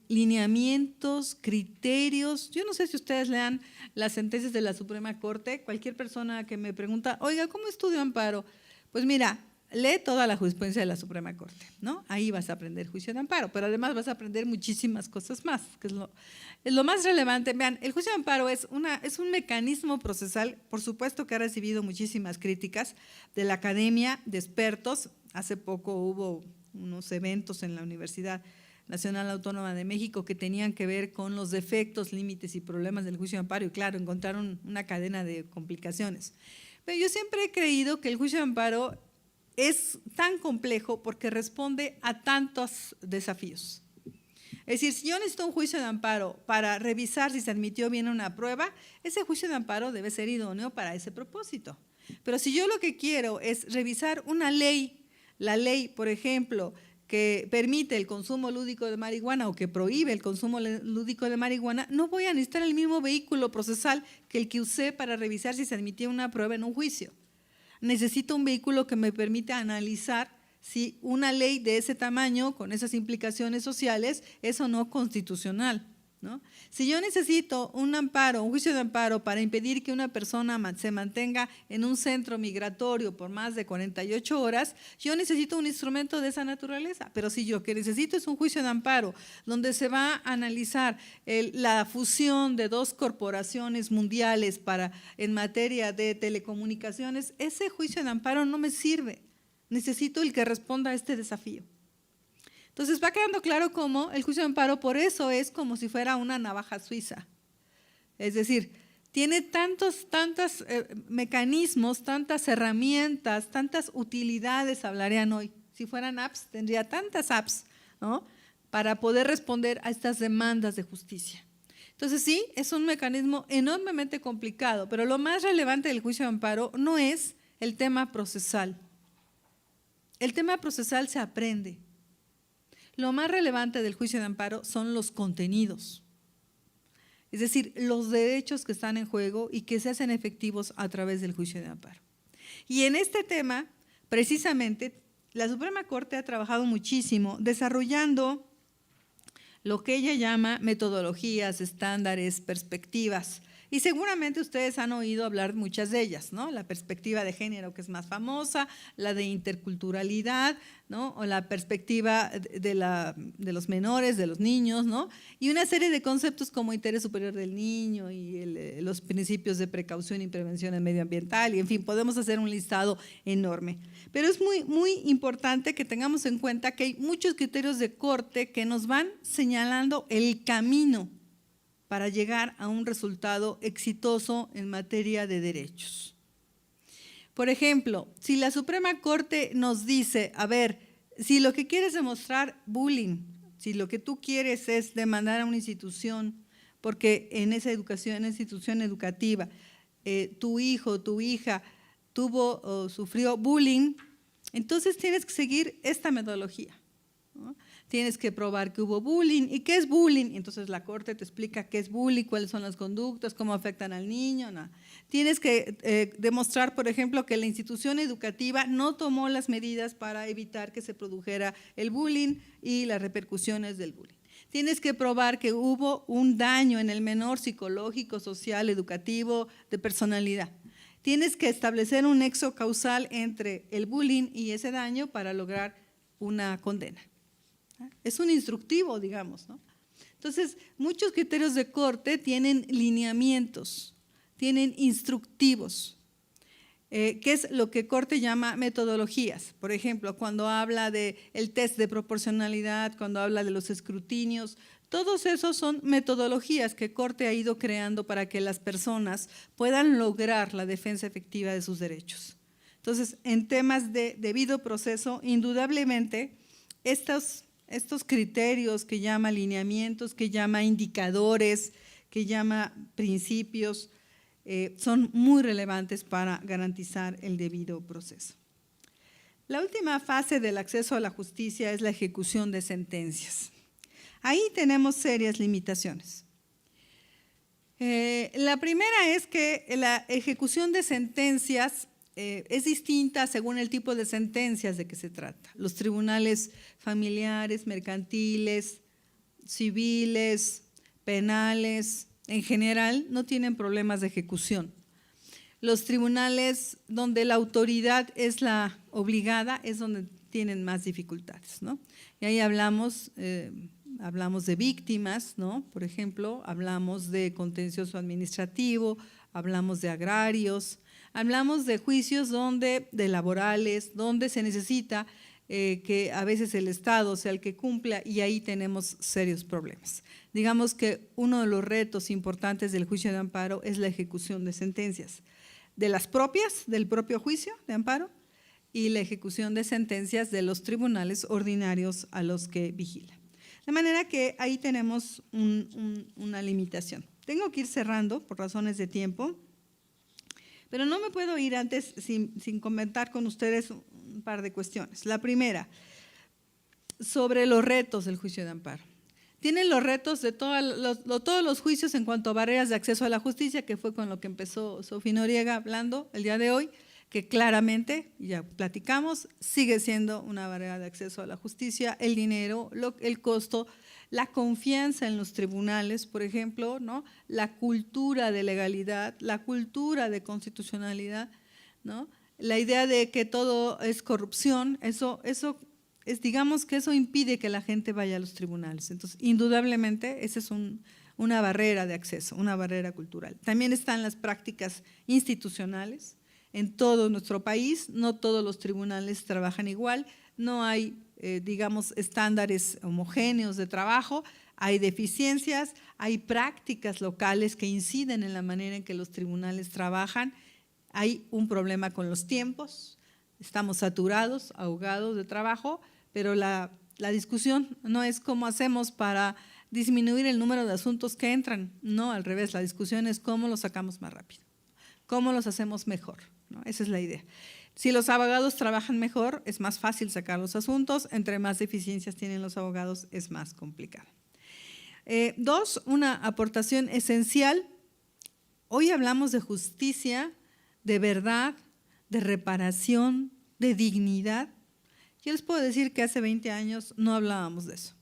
lineamientos, criterios. Yo no sé si ustedes lean las sentencias de la Suprema Corte. Cualquier persona que me pregunta, oiga, ¿cómo estudio amparo? Pues mira, lee toda la jurisprudencia de la Suprema Corte, ¿no? Ahí vas a aprender juicio de amparo, pero además vas a aprender muchísimas cosas más, que es lo más relevante. Vean, el juicio de amparo es un mecanismo procesal, por supuesto que ha recibido muchísimas críticas de la academia, de expertos. Hace poco hubo unos eventos en la Universidad Nacional Autónoma de México que tenían que ver con los defectos, límites y problemas del juicio de amparo y claro, encontraron una cadena de complicaciones. Pero yo siempre he creído que el juicio de amparo es tan complejo porque responde a tantos desafíos. Es decir, si yo necesito un juicio de amparo para revisar si se admitió bien una prueba, ese juicio de amparo debe ser idóneo para ese propósito. Pero si yo lo que quiero es revisar una ley, la ley, por ejemplo, que permite el consumo lúdico de marihuana o que prohíbe el consumo lúdico de marihuana, no voy a necesitar el mismo vehículo procesal que el que usé para revisar si se admitió una prueba en un juicio. Necesito un vehículo que me permita analizar si una ley de ese tamaño, con esas implicaciones sociales, es o no constitucional, ¿no? Si yo necesito un amparo, un juicio de amparo para impedir que una persona se mantenga en un centro migratorio por más de 48 horas, yo necesito un instrumento de esa naturaleza. Pero si yo que necesito es un juicio de amparo donde se va a analizar la fusión de dos corporaciones mundiales en materia de telecomunicaciones, ese juicio de amparo no me sirve. Necesito el que responda a este desafío. Entonces va quedando claro cómo el juicio de amparo por eso es como si fuera una navaja suiza. Es decir, tiene tantos mecanismos, tantas herramientas, tantas utilidades, hablarían hoy. Si fueran apps, tendría tantas apps, ¿no?, para poder responder a estas demandas de justicia. Entonces sí, es un mecanismo enormemente complicado, pero lo más relevante del juicio de amparo no es el tema procesal. El tema procesal se aprende. Lo más relevante del juicio de amparo son los contenidos, es decir, los derechos que están en juego y que se hacen efectivos a través del juicio de amparo. Y en este tema, precisamente, la Suprema Corte ha trabajado muchísimo desarrollando lo que ella llama metodologías, estándares, perspectivas. Y seguramente ustedes han oído hablar muchas de ellas, ¿no? La perspectiva de género, que es más famosa, la de interculturalidad, ¿no?, o la perspectiva de los menores, de los niños, ¿no?, y una serie de conceptos como interés superior del niño y los principios de precaución y prevención medioambiental, y en fin, podemos hacer un listado enorme. Pero es muy, muy importante que tengamos en cuenta que hay muchos criterios de corte que nos van señalando el camino para llegar a un resultado exitoso en materia de derechos. Por ejemplo, si la Suprema Corte nos dice, a ver, si lo que quieres demostrar bullying, si lo que tú quieres es demandar a una institución, porque en esa educación, en esa institución educativa, tu hijo o tu hija tuvo o sufrió bullying, entonces tienes que seguir esta metodología, ¿no? Tienes que probar que hubo bullying. ¿Y qué es bullying? Entonces la Corte te explica qué es bullying, cuáles son las conductas, cómo afectan al niño. No. Tienes que demostrar, por ejemplo, que la institución educativa no tomó las medidas para evitar que se produjera el bullying y las repercusiones del bullying. Tienes que probar que hubo un daño en el menor psicológico, social, educativo, de personalidad. Tienes que establecer un nexo causal entre el bullying y ese daño para lograr una condena. Es un instructivo, digamos, ¿no? Entonces, muchos criterios de corte tienen lineamientos, tienen instructivos, que es lo que corte llama metodologías. Por ejemplo, cuando habla del test de proporcionalidad, cuando habla de los escrutinios, todos esos son metodologías que corte ha ido creando para que las personas puedan lograr la defensa efectiva de sus derechos. Entonces, en temas de debido proceso, indudablemente, estos criterios que llama lineamientos, que llama indicadores, que llama principios, son muy relevantes para garantizar el debido proceso. La última fase del acceso a la justicia es la ejecución de sentencias. Ahí tenemos serias limitaciones. La primera es que la ejecución de sentencias es distinta según el tipo de sentencias de que se trata. Los tribunales familiares, mercantiles, civiles, penales, en general, no tienen problemas de ejecución. Los tribunales donde la autoridad es la obligada es donde tienen más dificultades, ¿no? Y ahí hablamos de víctimas, ¿no? Por ejemplo, hablamos de contencioso administrativo, hablamos de agrarios, hablamos de juicios de laborales, donde se necesita que a veces el Estado sea el que cumpla, y ahí tenemos serios problemas. Digamos que uno de los retos importantes del juicio de amparo es la ejecución de sentencias, del propio juicio de amparo, y la ejecución de sentencias de los tribunales ordinarios a los que vigila. De manera que ahí tenemos una limitación. Tengo que ir cerrando por razones de tiempo, pero no me puedo ir antes sin comentar con ustedes un par de cuestiones. La primera, sobre los retos del juicio de amparo. Tienen los retos de todos los juicios en cuanto a barreras de acceso a la justicia, que fue con lo que empezó Sofía Noriega hablando el día de hoy, que claramente, ya platicamos, sigue siendo una barrera de acceso a la justicia, el dinero, el costo, la confianza en los tribunales, por ejemplo, ¿no? La cultura de legalidad, la cultura de constitucionalidad, ¿no? La idea de que todo es corrupción, digamos que eso impide que la gente vaya a los tribunales. Entonces, indudablemente, esa es una barrera de acceso, una barrera cultural. También están las prácticas institucionales. En todo nuestro país, no todos los tribunales trabajan igual, no hay, digamos, estándares homogéneos de trabajo, hay deficiencias, hay prácticas locales que inciden en la manera en que los tribunales trabajan, hay un problema con los tiempos, estamos saturados, ahogados de trabajo, pero la discusión no es cómo hacemos para disminuir el número de asuntos que entran, no, al revés, la discusión es cómo los sacamos más rápido, cómo los hacemos mejor, ¿no? Esa es la idea. Si los abogados trabajan mejor, es más fácil sacar los asuntos, entre más deficiencias tienen los abogados, es más complicado. Dos, una aportación esencial. Hoy hablamos de justicia, de verdad, de reparación, de dignidad. Yo les puedo decir que hace 20 años no hablábamos de eso.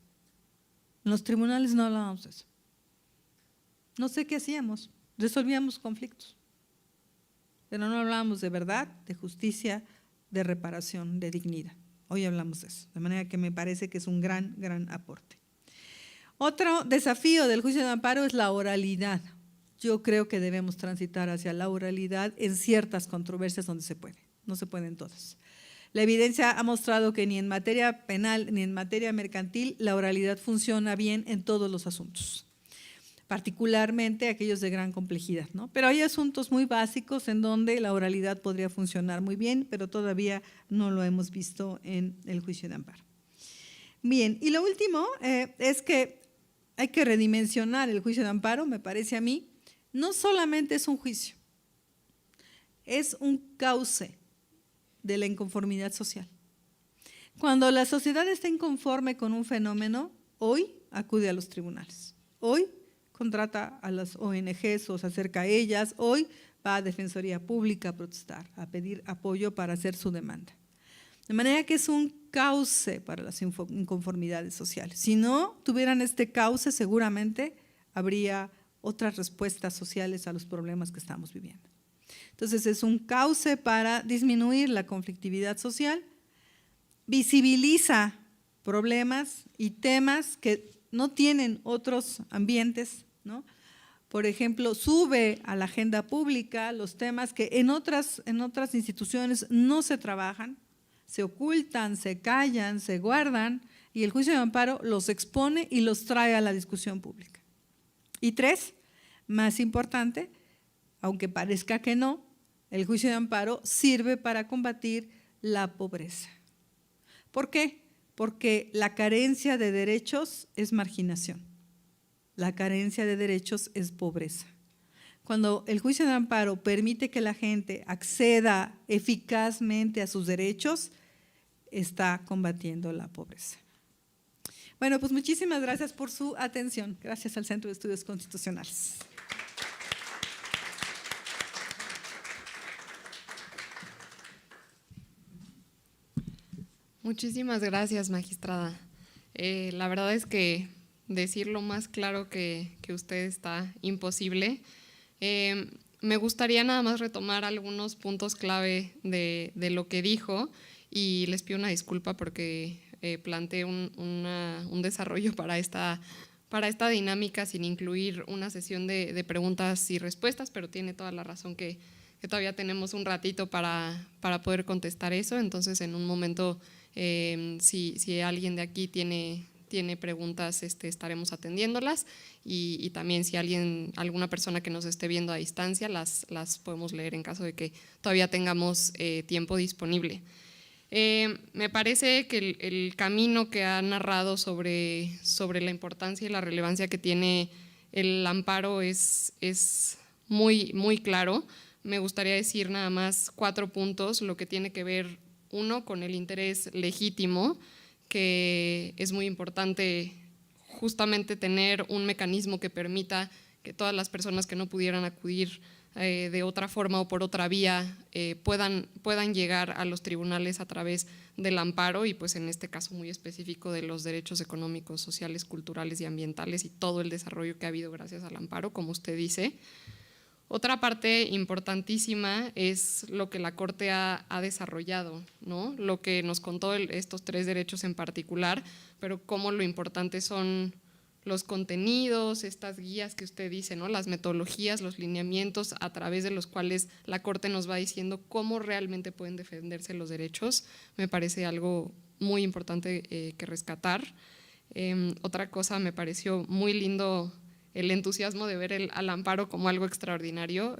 En los tribunales no hablábamos de eso. No sé qué hacíamos, resolvíamos conflictos. Pero no hablábamos de verdad, de justicia, de reparación, de dignidad. Hoy hablamos de eso, de manera que me parece que es un gran, gran aporte. Otro desafío del juicio de amparo es la oralidad. Yo creo que debemos transitar hacia la oralidad en ciertas controversias donde se puede, no se pueden todas. La evidencia ha mostrado que ni en materia penal ni en materia mercantil la oralidad funciona bien en todos los asuntos, particularmente aquellos de gran complejidad, ¿no? Pero hay asuntos muy básicos en donde la oralidad podría funcionar muy bien, pero todavía no lo hemos visto en el juicio de amparo. Bien, y lo último es que hay que redimensionar el juicio de amparo, me parece a mí. No solamente es un juicio, es un cauce de la inconformidad social. Cuando la sociedad está inconforme con un fenómeno, hoy acude a los tribunales, hoy contrata a las ONGs o se acerca a ellas, hoy va a Defensoría Pública a protestar, a pedir apoyo para hacer su demanda. De manera que es un cauce para las inconformidades sociales. Si no tuvieran este cauce, seguramente habría otras respuestas sociales a los problemas que estamos viviendo. Entonces, es un cauce para disminuir la conflictividad social, visibiliza problemas y temas que no tienen otros ambientes, ¿no? Por ejemplo, sube a la agenda pública los temas que en otras instituciones no se trabajan, se ocultan, se callan, se guardan, y el juicio de amparo los expone y los trae a la discusión pública. Y tres, más importante, aunque parezca que no, el juicio de amparo sirve para combatir la pobreza. ¿Por qué? Porque la carencia de derechos es marginación, la carencia de derechos es pobreza. Cuando el juicio de amparo permite que la gente acceda eficazmente a sus derechos, está combatiendo la pobreza. Bueno, pues muchísimas gracias por su atención. Gracias al Centro de Estudios Constitucionales. Muchísimas gracias, magistrada. La verdad es que decirlo más claro que usted está imposible. Me gustaría nada más retomar algunos puntos clave de lo que dijo y les pido una disculpa porque planteé un desarrollo para esta dinámica sin incluir una sesión de preguntas y respuestas, pero tiene toda la razón que todavía tenemos un ratito para poder contestar eso. Entonces, en un momento, si alguien de aquí tiene preguntas, estaremos atendiéndolas y también si alguna persona que nos esté viendo a distancia, las podemos leer en caso de que todavía tengamos tiempo disponible. Me parece que el camino que ha narrado sobre la importancia y la relevancia que tiene el amparo es muy, muy claro. Me gustaría decir nada más 4 puntos, lo que tiene que ver, uno, con el interés legítimo, que es muy importante justamente tener un mecanismo que permita que todas las personas que no pudieran acudir de otra forma o por otra vía puedan llegar a los tribunales a través del amparo y pues en este caso muy específico de los derechos económicos, sociales, culturales y ambientales y todo el desarrollo que ha habido gracias al amparo, como usted dice. Otra parte importantísima es lo que la Corte ha desarrollado, ¿no? Lo que nos contó estos 3 derechos en particular, pero cómo lo importante son los contenidos, estas guías que usted dice, ¿no? Las metodologías, los lineamientos a través de los cuales la Corte nos va diciendo cómo realmente pueden defenderse los derechos, me parece algo muy importante que rescatar. Otra cosa, me pareció muy lindo el entusiasmo de ver al amparo como algo extraordinario.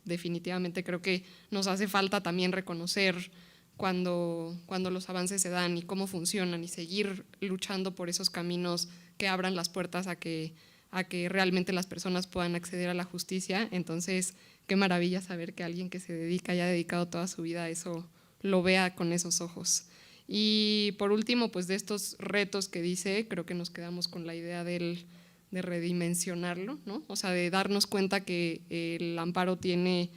Definitivamente creo que nos hace falta también reconocer cuando los avances se dan y cómo funcionan y seguir luchando por esos caminos que abran las puertas a que realmente las personas puedan acceder a la justicia. Entonces, qué maravilla saber que alguien que se haya dedicado toda su vida a eso, lo vea con esos ojos. Y por último, pues de estos retos que dice, creo que nos quedamos con la idea de redimensionarlo, ¿no? O sea, de darnos cuenta que el amparo tiene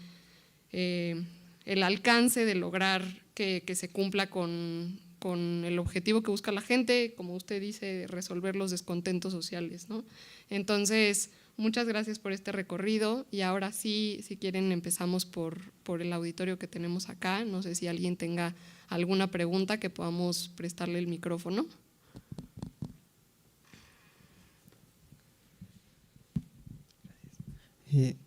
el alcance de lograr que se cumpla con el objetivo que busca la gente, como usted dice, resolver los descontentos sociales, ¿no? Entonces, muchas gracias por este recorrido y ahora sí, si quieren, empezamos por el auditorio que tenemos acá. No sé si alguien tenga alguna pregunta que podamos prestarle el micrófono.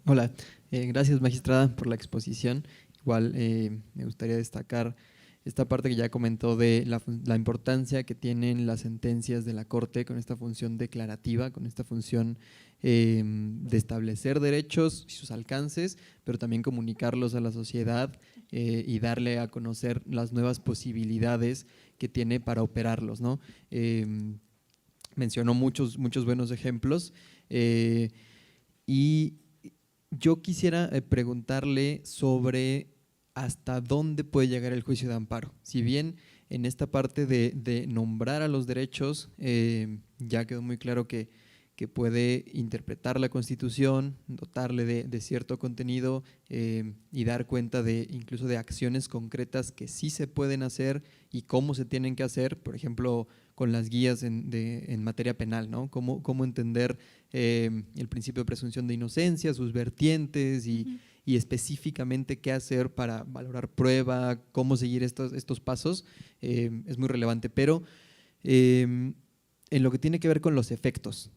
Hola, gracias magistrada por la exposición. Igual me gustaría destacar esta parte que ya comentó de la importancia que tienen las sentencias de la Corte con esta función declarativa, con esta función de establecer derechos y sus alcances, pero también comunicarlos a la sociedad y darle a conocer las nuevas posibilidades que tiene para operarlos, ¿no? Mencionó muchos buenos ejemplos y yo quisiera preguntarle sobre hasta dónde puede llegar el juicio de amparo. Si bien en esta parte de nombrar a los derechos ya quedó muy claro que puede interpretar la Constitución, dotarle de cierto contenido y dar cuenta incluso de acciones concretas que sí se pueden hacer y cómo se tienen que hacer, por ejemplo, con las guías en materia penal, ¿no? Cómo entender el principio de presunción de inocencia, sus vertientes y específicamente qué hacer para valorar prueba, cómo seguir estos pasos, es muy relevante. Pero en lo que tiene que ver con los efectos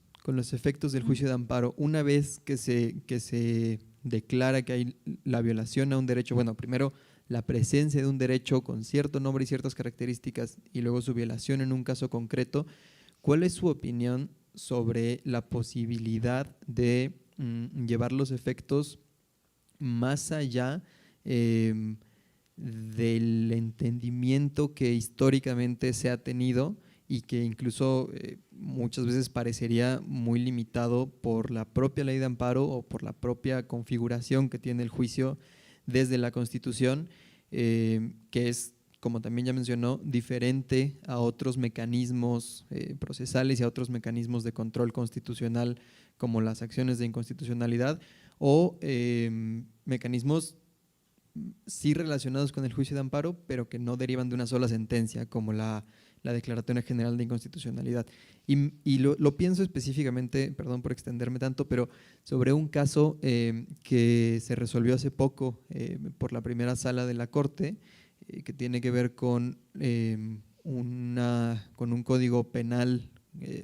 del juicio de amparo, una vez que se declara que hay la violación a un derecho, bueno, primero la presencia de un derecho con cierto nombre y ciertas características y luego su violación en un caso concreto, ¿cuál es su opinión sobre la posibilidad de llevar los efectos más allá del entendimiento que históricamente se ha tenido y que incluso muchas veces parecería muy limitado por la propia ley de amparo o por la propia configuración que tiene el juicio desde la Constitución, que es, como también ya mencionó, diferente a otros mecanismos procesales y a otros mecanismos de control constitucional como las acciones de inconstitucionalidad o mecanismos sí relacionados con el juicio de amparo, pero que no derivan de una sola sentencia, como la Declaratoria General de Inconstitucionalidad. Y lo pienso específicamente, perdón por extenderme tanto, pero sobre un caso que se resolvió hace poco por la primera sala de la Corte, que tiene que ver con un código penal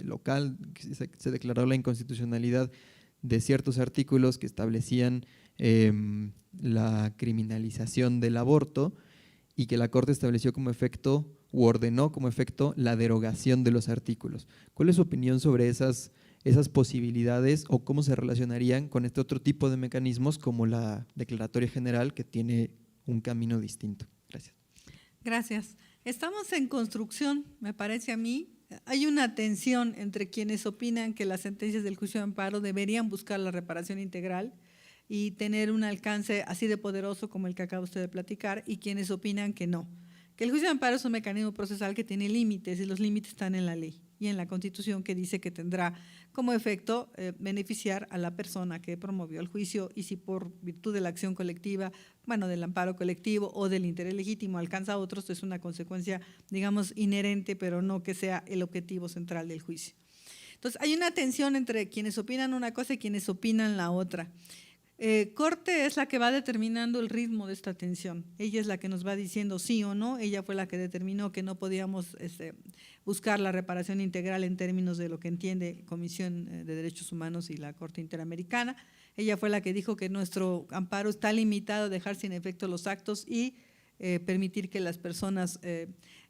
local, que se declaró la inconstitucionalidad de ciertos artículos que establecían la criminalización del aborto, y que la Corte estableció como efecto u ordenó como efecto la derogación de los artículos. ¿Cuál es su opinión sobre esas posibilidades o cómo se relacionarían con este otro tipo de mecanismos como la Declaratoria General, que tiene un camino distinto? Gracias. Gracias. Estamos en construcción, me parece a mí. Hay una tensión entre quienes opinan que las sentencias del juicio de amparo deberían buscar la reparación integral y tener un alcance así de poderoso como el que acaba usted de platicar, y quienes opinan que no, que el juicio de amparo es un mecanismo procesal que tiene límites, y los límites están en la ley y en la Constitución, que dice que tendrá como efecto beneficiar a la persona que promovió el juicio, y si por virtud de la acción colectiva, bueno, del amparo colectivo o del interés legítimo alcanza a otros, es una consecuencia, digamos, inherente, pero no que sea el objetivo central del juicio. Entonces, hay una tensión entre quienes opinan una cosa y quienes opinan la otra. Corte es la que va determinando el ritmo de esta tensión. Ella es la que nos va diciendo sí o no. Ella fue la que determinó que no podíamos buscar la reparación integral en términos de lo que entiende Comisión de Derechos Humanos y la Corte Interamericana. Ella fue la que dijo que nuestro amparo está limitado a dejar sin efecto los actos y permitir que las personas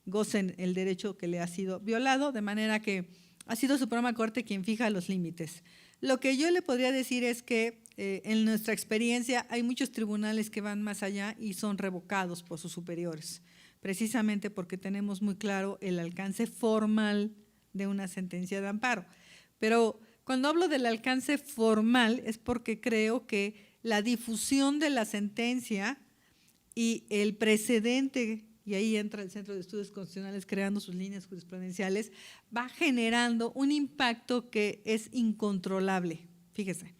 gocen el derecho que le ha sido violado, de manera que ha sido Suprema Corte quien fija los límites. Lo que yo le podría decir es que en nuestra experiencia hay muchos tribunales que van más allá y son revocados por sus superiores, precisamente porque tenemos muy claro el alcance formal de una sentencia de amparo. Pero cuando hablo del alcance formal es porque creo que la difusión de la sentencia y el precedente, y ahí entra el Centro de Estudios Constitucionales creando sus líneas jurisprudenciales, va generando un impacto que es incontrolable. Fíjese,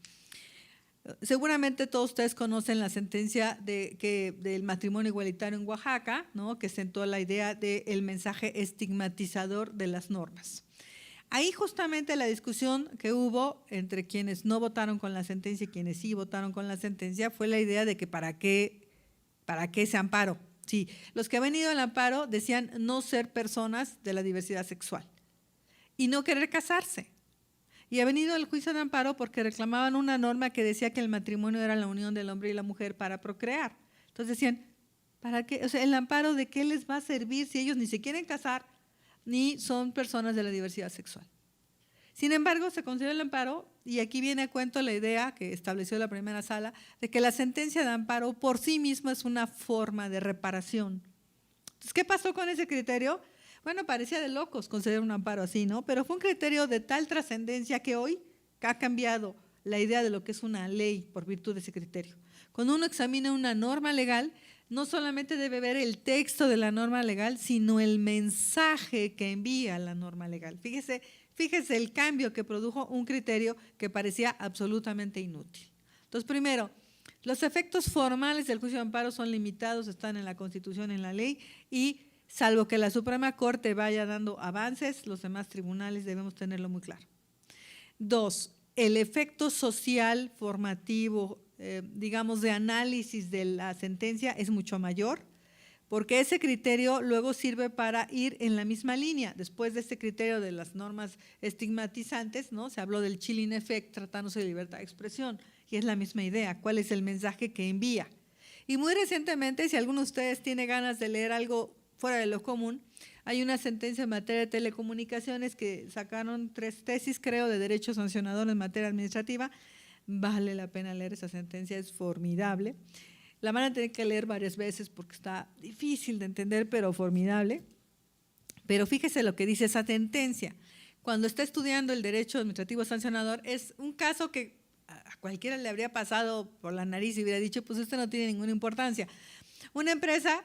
seguramente todos ustedes conocen la sentencia del matrimonio igualitario en Oaxaca, ¿no?, que sentó la idea del mensaje estigmatizador de las normas. Ahí justamente la discusión que hubo entre quienes no votaron con la sentencia y quienes sí votaron con la sentencia fue la idea de que ¿para qué ese amparo? Sí, los que habían ido al amparo decían no ser personas de la diversidad sexual y no querer casarse. Y habían ido al juicio de amparo porque reclamaban una norma que decía que el matrimonio era la unión del hombre y la mujer para procrear. Entonces decían, ¿para qué? O sea, el amparo, ¿de qué les va a servir si ellos ni se quieren casar ni son personas de la diversidad sexual? Sin embargo, se considera el amparo, y aquí viene a cuento la idea que estableció la primera sala, de que la sentencia de amparo por sí misma es una forma de reparación. Entonces, ¿qué pasó con ese criterio? Bueno, parecía de locos considerar un amparo así, ¿no? Pero fue un criterio de tal trascendencia que hoy ha cambiado la idea de lo que es una ley por virtud de ese criterio. Cuando uno examina una norma legal, no solamente debe ver el texto de la norma legal, sino el mensaje que envía la norma legal. Fíjese el cambio que produjo un criterio que parecía absolutamente inútil. Entonces, primero, los efectos formales del juicio de amparo son limitados, están en la Constitución, en la ley, y salvo que la Suprema Corte vaya dando avances, los demás tribunales debemos tenerlo muy claro. Dos, el efecto social formativo, digamos, de análisis de la sentencia es mucho mayor, porque ese criterio luego sirve para ir en la misma línea. Después de este criterio de las normas estigmatizantes, ¿no?, se habló del chilling effect, tratándose de libertad de expresión, y es la misma idea, ¿cuál es el mensaje que envía? Y muy recientemente, si alguno de ustedes tiene ganas de leer algo fuera de lo común, hay una sentencia en materia de telecomunicaciones que sacaron 3 tesis, creo, de derecho sancionador en materia administrativa. Vale la pena leer esa sentencia, es formidable. La van a tener que leer varias veces porque está difícil de entender, pero formidable. Pero fíjese lo que dice esa sentencia. Cuando está estudiando el derecho administrativo sancionador, es un caso que a cualquiera le habría pasado por la nariz y hubiera dicho, pues esto no tiene ninguna importancia. Una empresa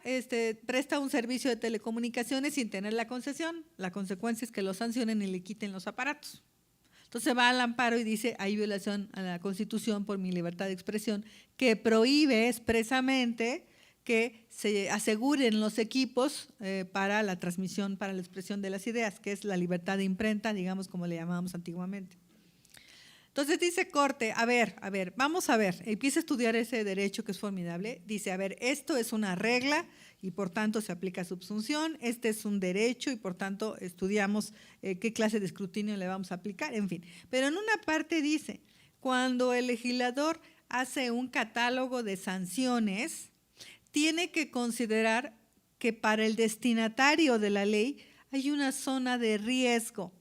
presta un servicio de telecomunicaciones sin tener la concesión. La consecuencia es que lo sancionen y le quiten los aparatos. Entonces va al amparo y dice, hay violación a la Constitución por mi libertad de expresión, que prohíbe expresamente que se aseguren los equipos para la transmisión, para la expresión de las ideas, que es la libertad de imprenta, digamos como le llamábamos antiguamente. Entonces dice Corte, a ver, vamos a ver, empieza a estudiar ese derecho que es formidable, dice, a ver, esto es una regla y por tanto se aplica subsunción, este es un derecho y por tanto estudiamos qué clase de escrutinio le vamos a aplicar, en fin. Pero en una parte dice, cuando el legislador hace un catálogo de sanciones, tiene que considerar que para el destinatario de la ley hay una zona de riesgo.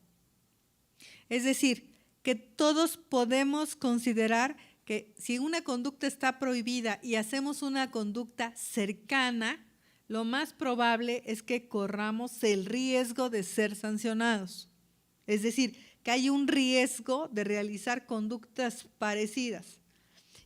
Es decir, que todos podemos considerar que si una conducta está prohibida y hacemos una conducta cercana, lo más probable es que corramos el riesgo de ser sancionados. Es decir, que hay un riesgo de realizar conductas parecidas.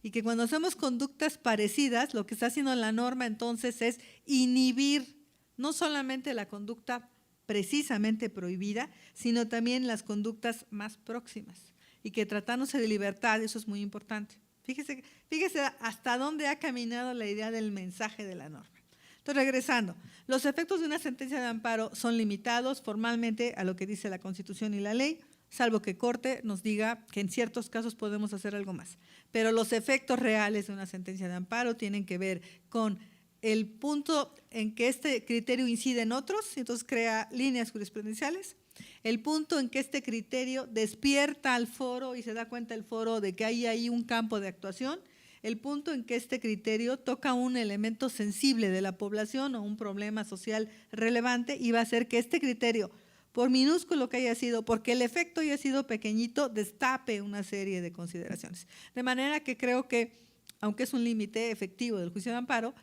Y que cuando hacemos conductas parecidas, lo que está haciendo la norma entonces es inhibir no solamente la conducta precisamente prohibida, sino también las conductas más próximas. Y que tratándose de libertad, eso es muy importante. Fíjese hasta dónde ha caminado la idea del mensaje de la norma. Entonces, regresando, los efectos de una sentencia de amparo son limitados formalmente a lo que dice la Constitución y la ley, salvo que Corte nos diga que en ciertos casos podemos hacer algo más. Pero los efectos reales de una sentencia de amparo tienen que ver con el punto en que este criterio incide en otros, y entonces crea líneas jurisprudenciales, el punto en que este criterio despierta al foro y se da cuenta el foro de que hay ahí un campo de actuación, el punto en que este criterio toca un elemento sensible de la población o un problema social relevante y va a hacer que este criterio, por minúsculo que haya sido, porque el efecto haya sido pequeñito, destape una serie de consideraciones. De manera que creo que, aunque es un límite efectivo del juicio de amparo,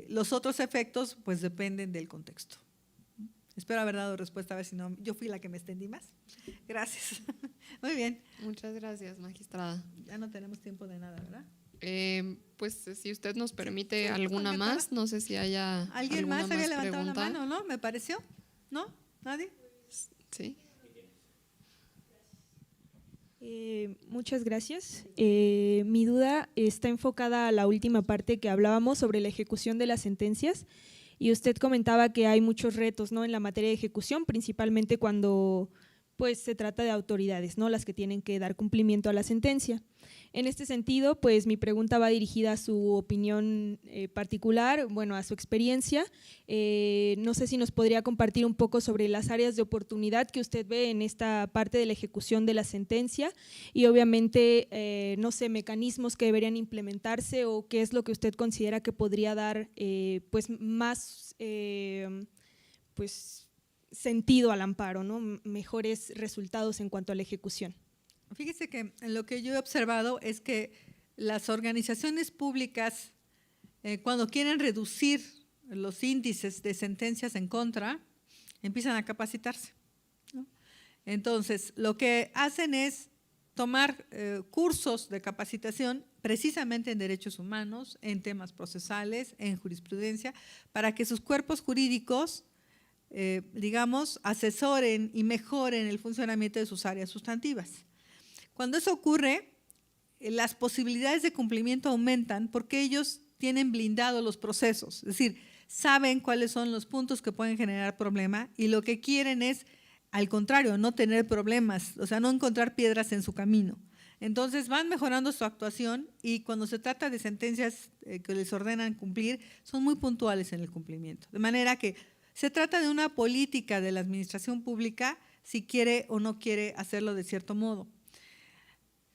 los otros efectos pues dependen del contexto. Espero haber dado respuesta, a ver si no, yo fui la que me extendí más. Gracias. Muy bien. Muchas gracias, magistrada. Ya no tenemos tiempo de nada, ¿verdad? Pues si usted nos permite alguna más, no sé si haya ¿Alguien más había levantado la mano, no? ¿Me pareció? ¿No? ¿Nadie? Sí. Muchas gracias. Mi duda está enfocada a la última parte que hablábamos sobre la ejecución de las sentencias y usted comentaba que hay muchos retos, ¿no?, en la materia de ejecución, principalmente cuando pues se trata de autoridades, ¿no?, las que tienen que dar cumplimiento a la sentencia. En este sentido, pues mi pregunta va dirigida a su opinión particular, bueno, a su experiencia. No sé si nos podría compartir un poco sobre las áreas de oportunidad que usted ve en esta parte de la ejecución de la sentencia y obviamente, no sé, mecanismos que deberían implementarse o qué es lo que usted considera que podría dar pues más pues sentido al amparo, ¿no?, mejores resultados en cuanto a la ejecución. Fíjese que lo que yo he observado es que las organizaciones públicas, cuando quieren reducir los índices de sentencias en contra, empiezan a capacitarse, ¿no? Entonces, lo que hacen es tomar cursos de capacitación precisamente en derechos humanos, en temas procesales, en jurisprudencia, para que sus cuerpos jurídicos digamos, asesoren y mejoren el funcionamiento de sus áreas sustantivas. Cuando eso ocurre, las posibilidades de cumplimiento aumentan porque ellos tienen blindados los procesos, es decir, saben cuáles son los puntos que pueden generar problema y lo que quieren es, al contrario, no tener problemas, o sea, no encontrar piedras en su camino. Entonces van mejorando su actuación y cuando se trata de sentencias que les ordenan cumplir, son muy puntuales en el cumplimiento. De manera que se trata de una política de la administración pública si quiere o no quiere hacerlo de cierto modo.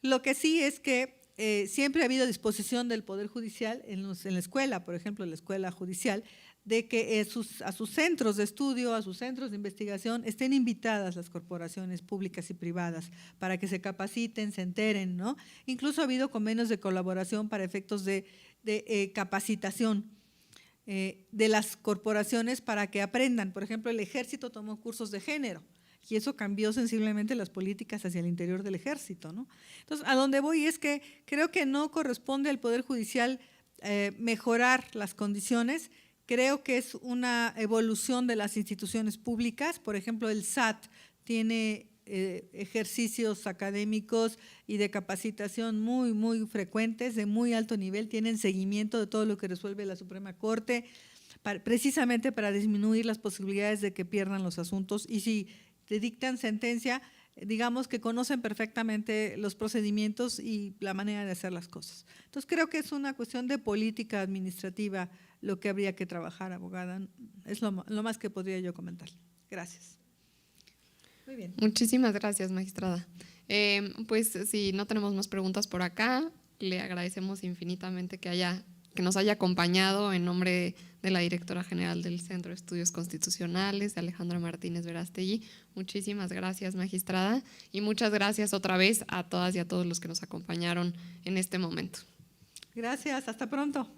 Lo que sí es que siempre ha habido disposición del Poder Judicial en la escuela, por ejemplo, en la escuela judicial, de que a sus centros de estudio, a sus centros de investigación, estén invitadas las corporaciones públicas y privadas para que se capaciten, se enteren, ¿no? Incluso ha habido convenios de colaboración para efectos de capacitación de las corporaciones para que aprendan. Por ejemplo, el Ejército tomó cursos de género y eso cambió sensiblemente las políticas hacia el interior del Ejército, ¿no? Entonces, a donde voy es que creo que no corresponde al Poder Judicial mejorar las condiciones. Creo que es una evolución de las instituciones públicas. Por ejemplo, el SAT tiene ejercicios académicos y de capacitación muy, muy frecuentes, de muy alto nivel, tienen seguimiento de todo lo que resuelve la Suprema Corte, precisamente para disminuir las posibilidades de que pierdan los asuntos, y si te dictan sentencia, digamos que conocen perfectamente los procedimientos y la manera de hacer las cosas. Entonces creo que es una cuestión de política administrativa lo que habría que trabajar, abogada. Es lo más que podría yo comentar. Gracias. Muy bien. Muchísimas gracias, magistrada. Pues si no tenemos más preguntas por acá, le agradecemos infinitamente que nos haya acompañado en nombre de la directora general del Centro de Estudios Constitucionales, de Alejandra Martínez Verástegui. Muchísimas gracias, magistrada, y muchas gracias otra vez a todas y a todos los que nos acompañaron en este momento. Gracias, hasta pronto.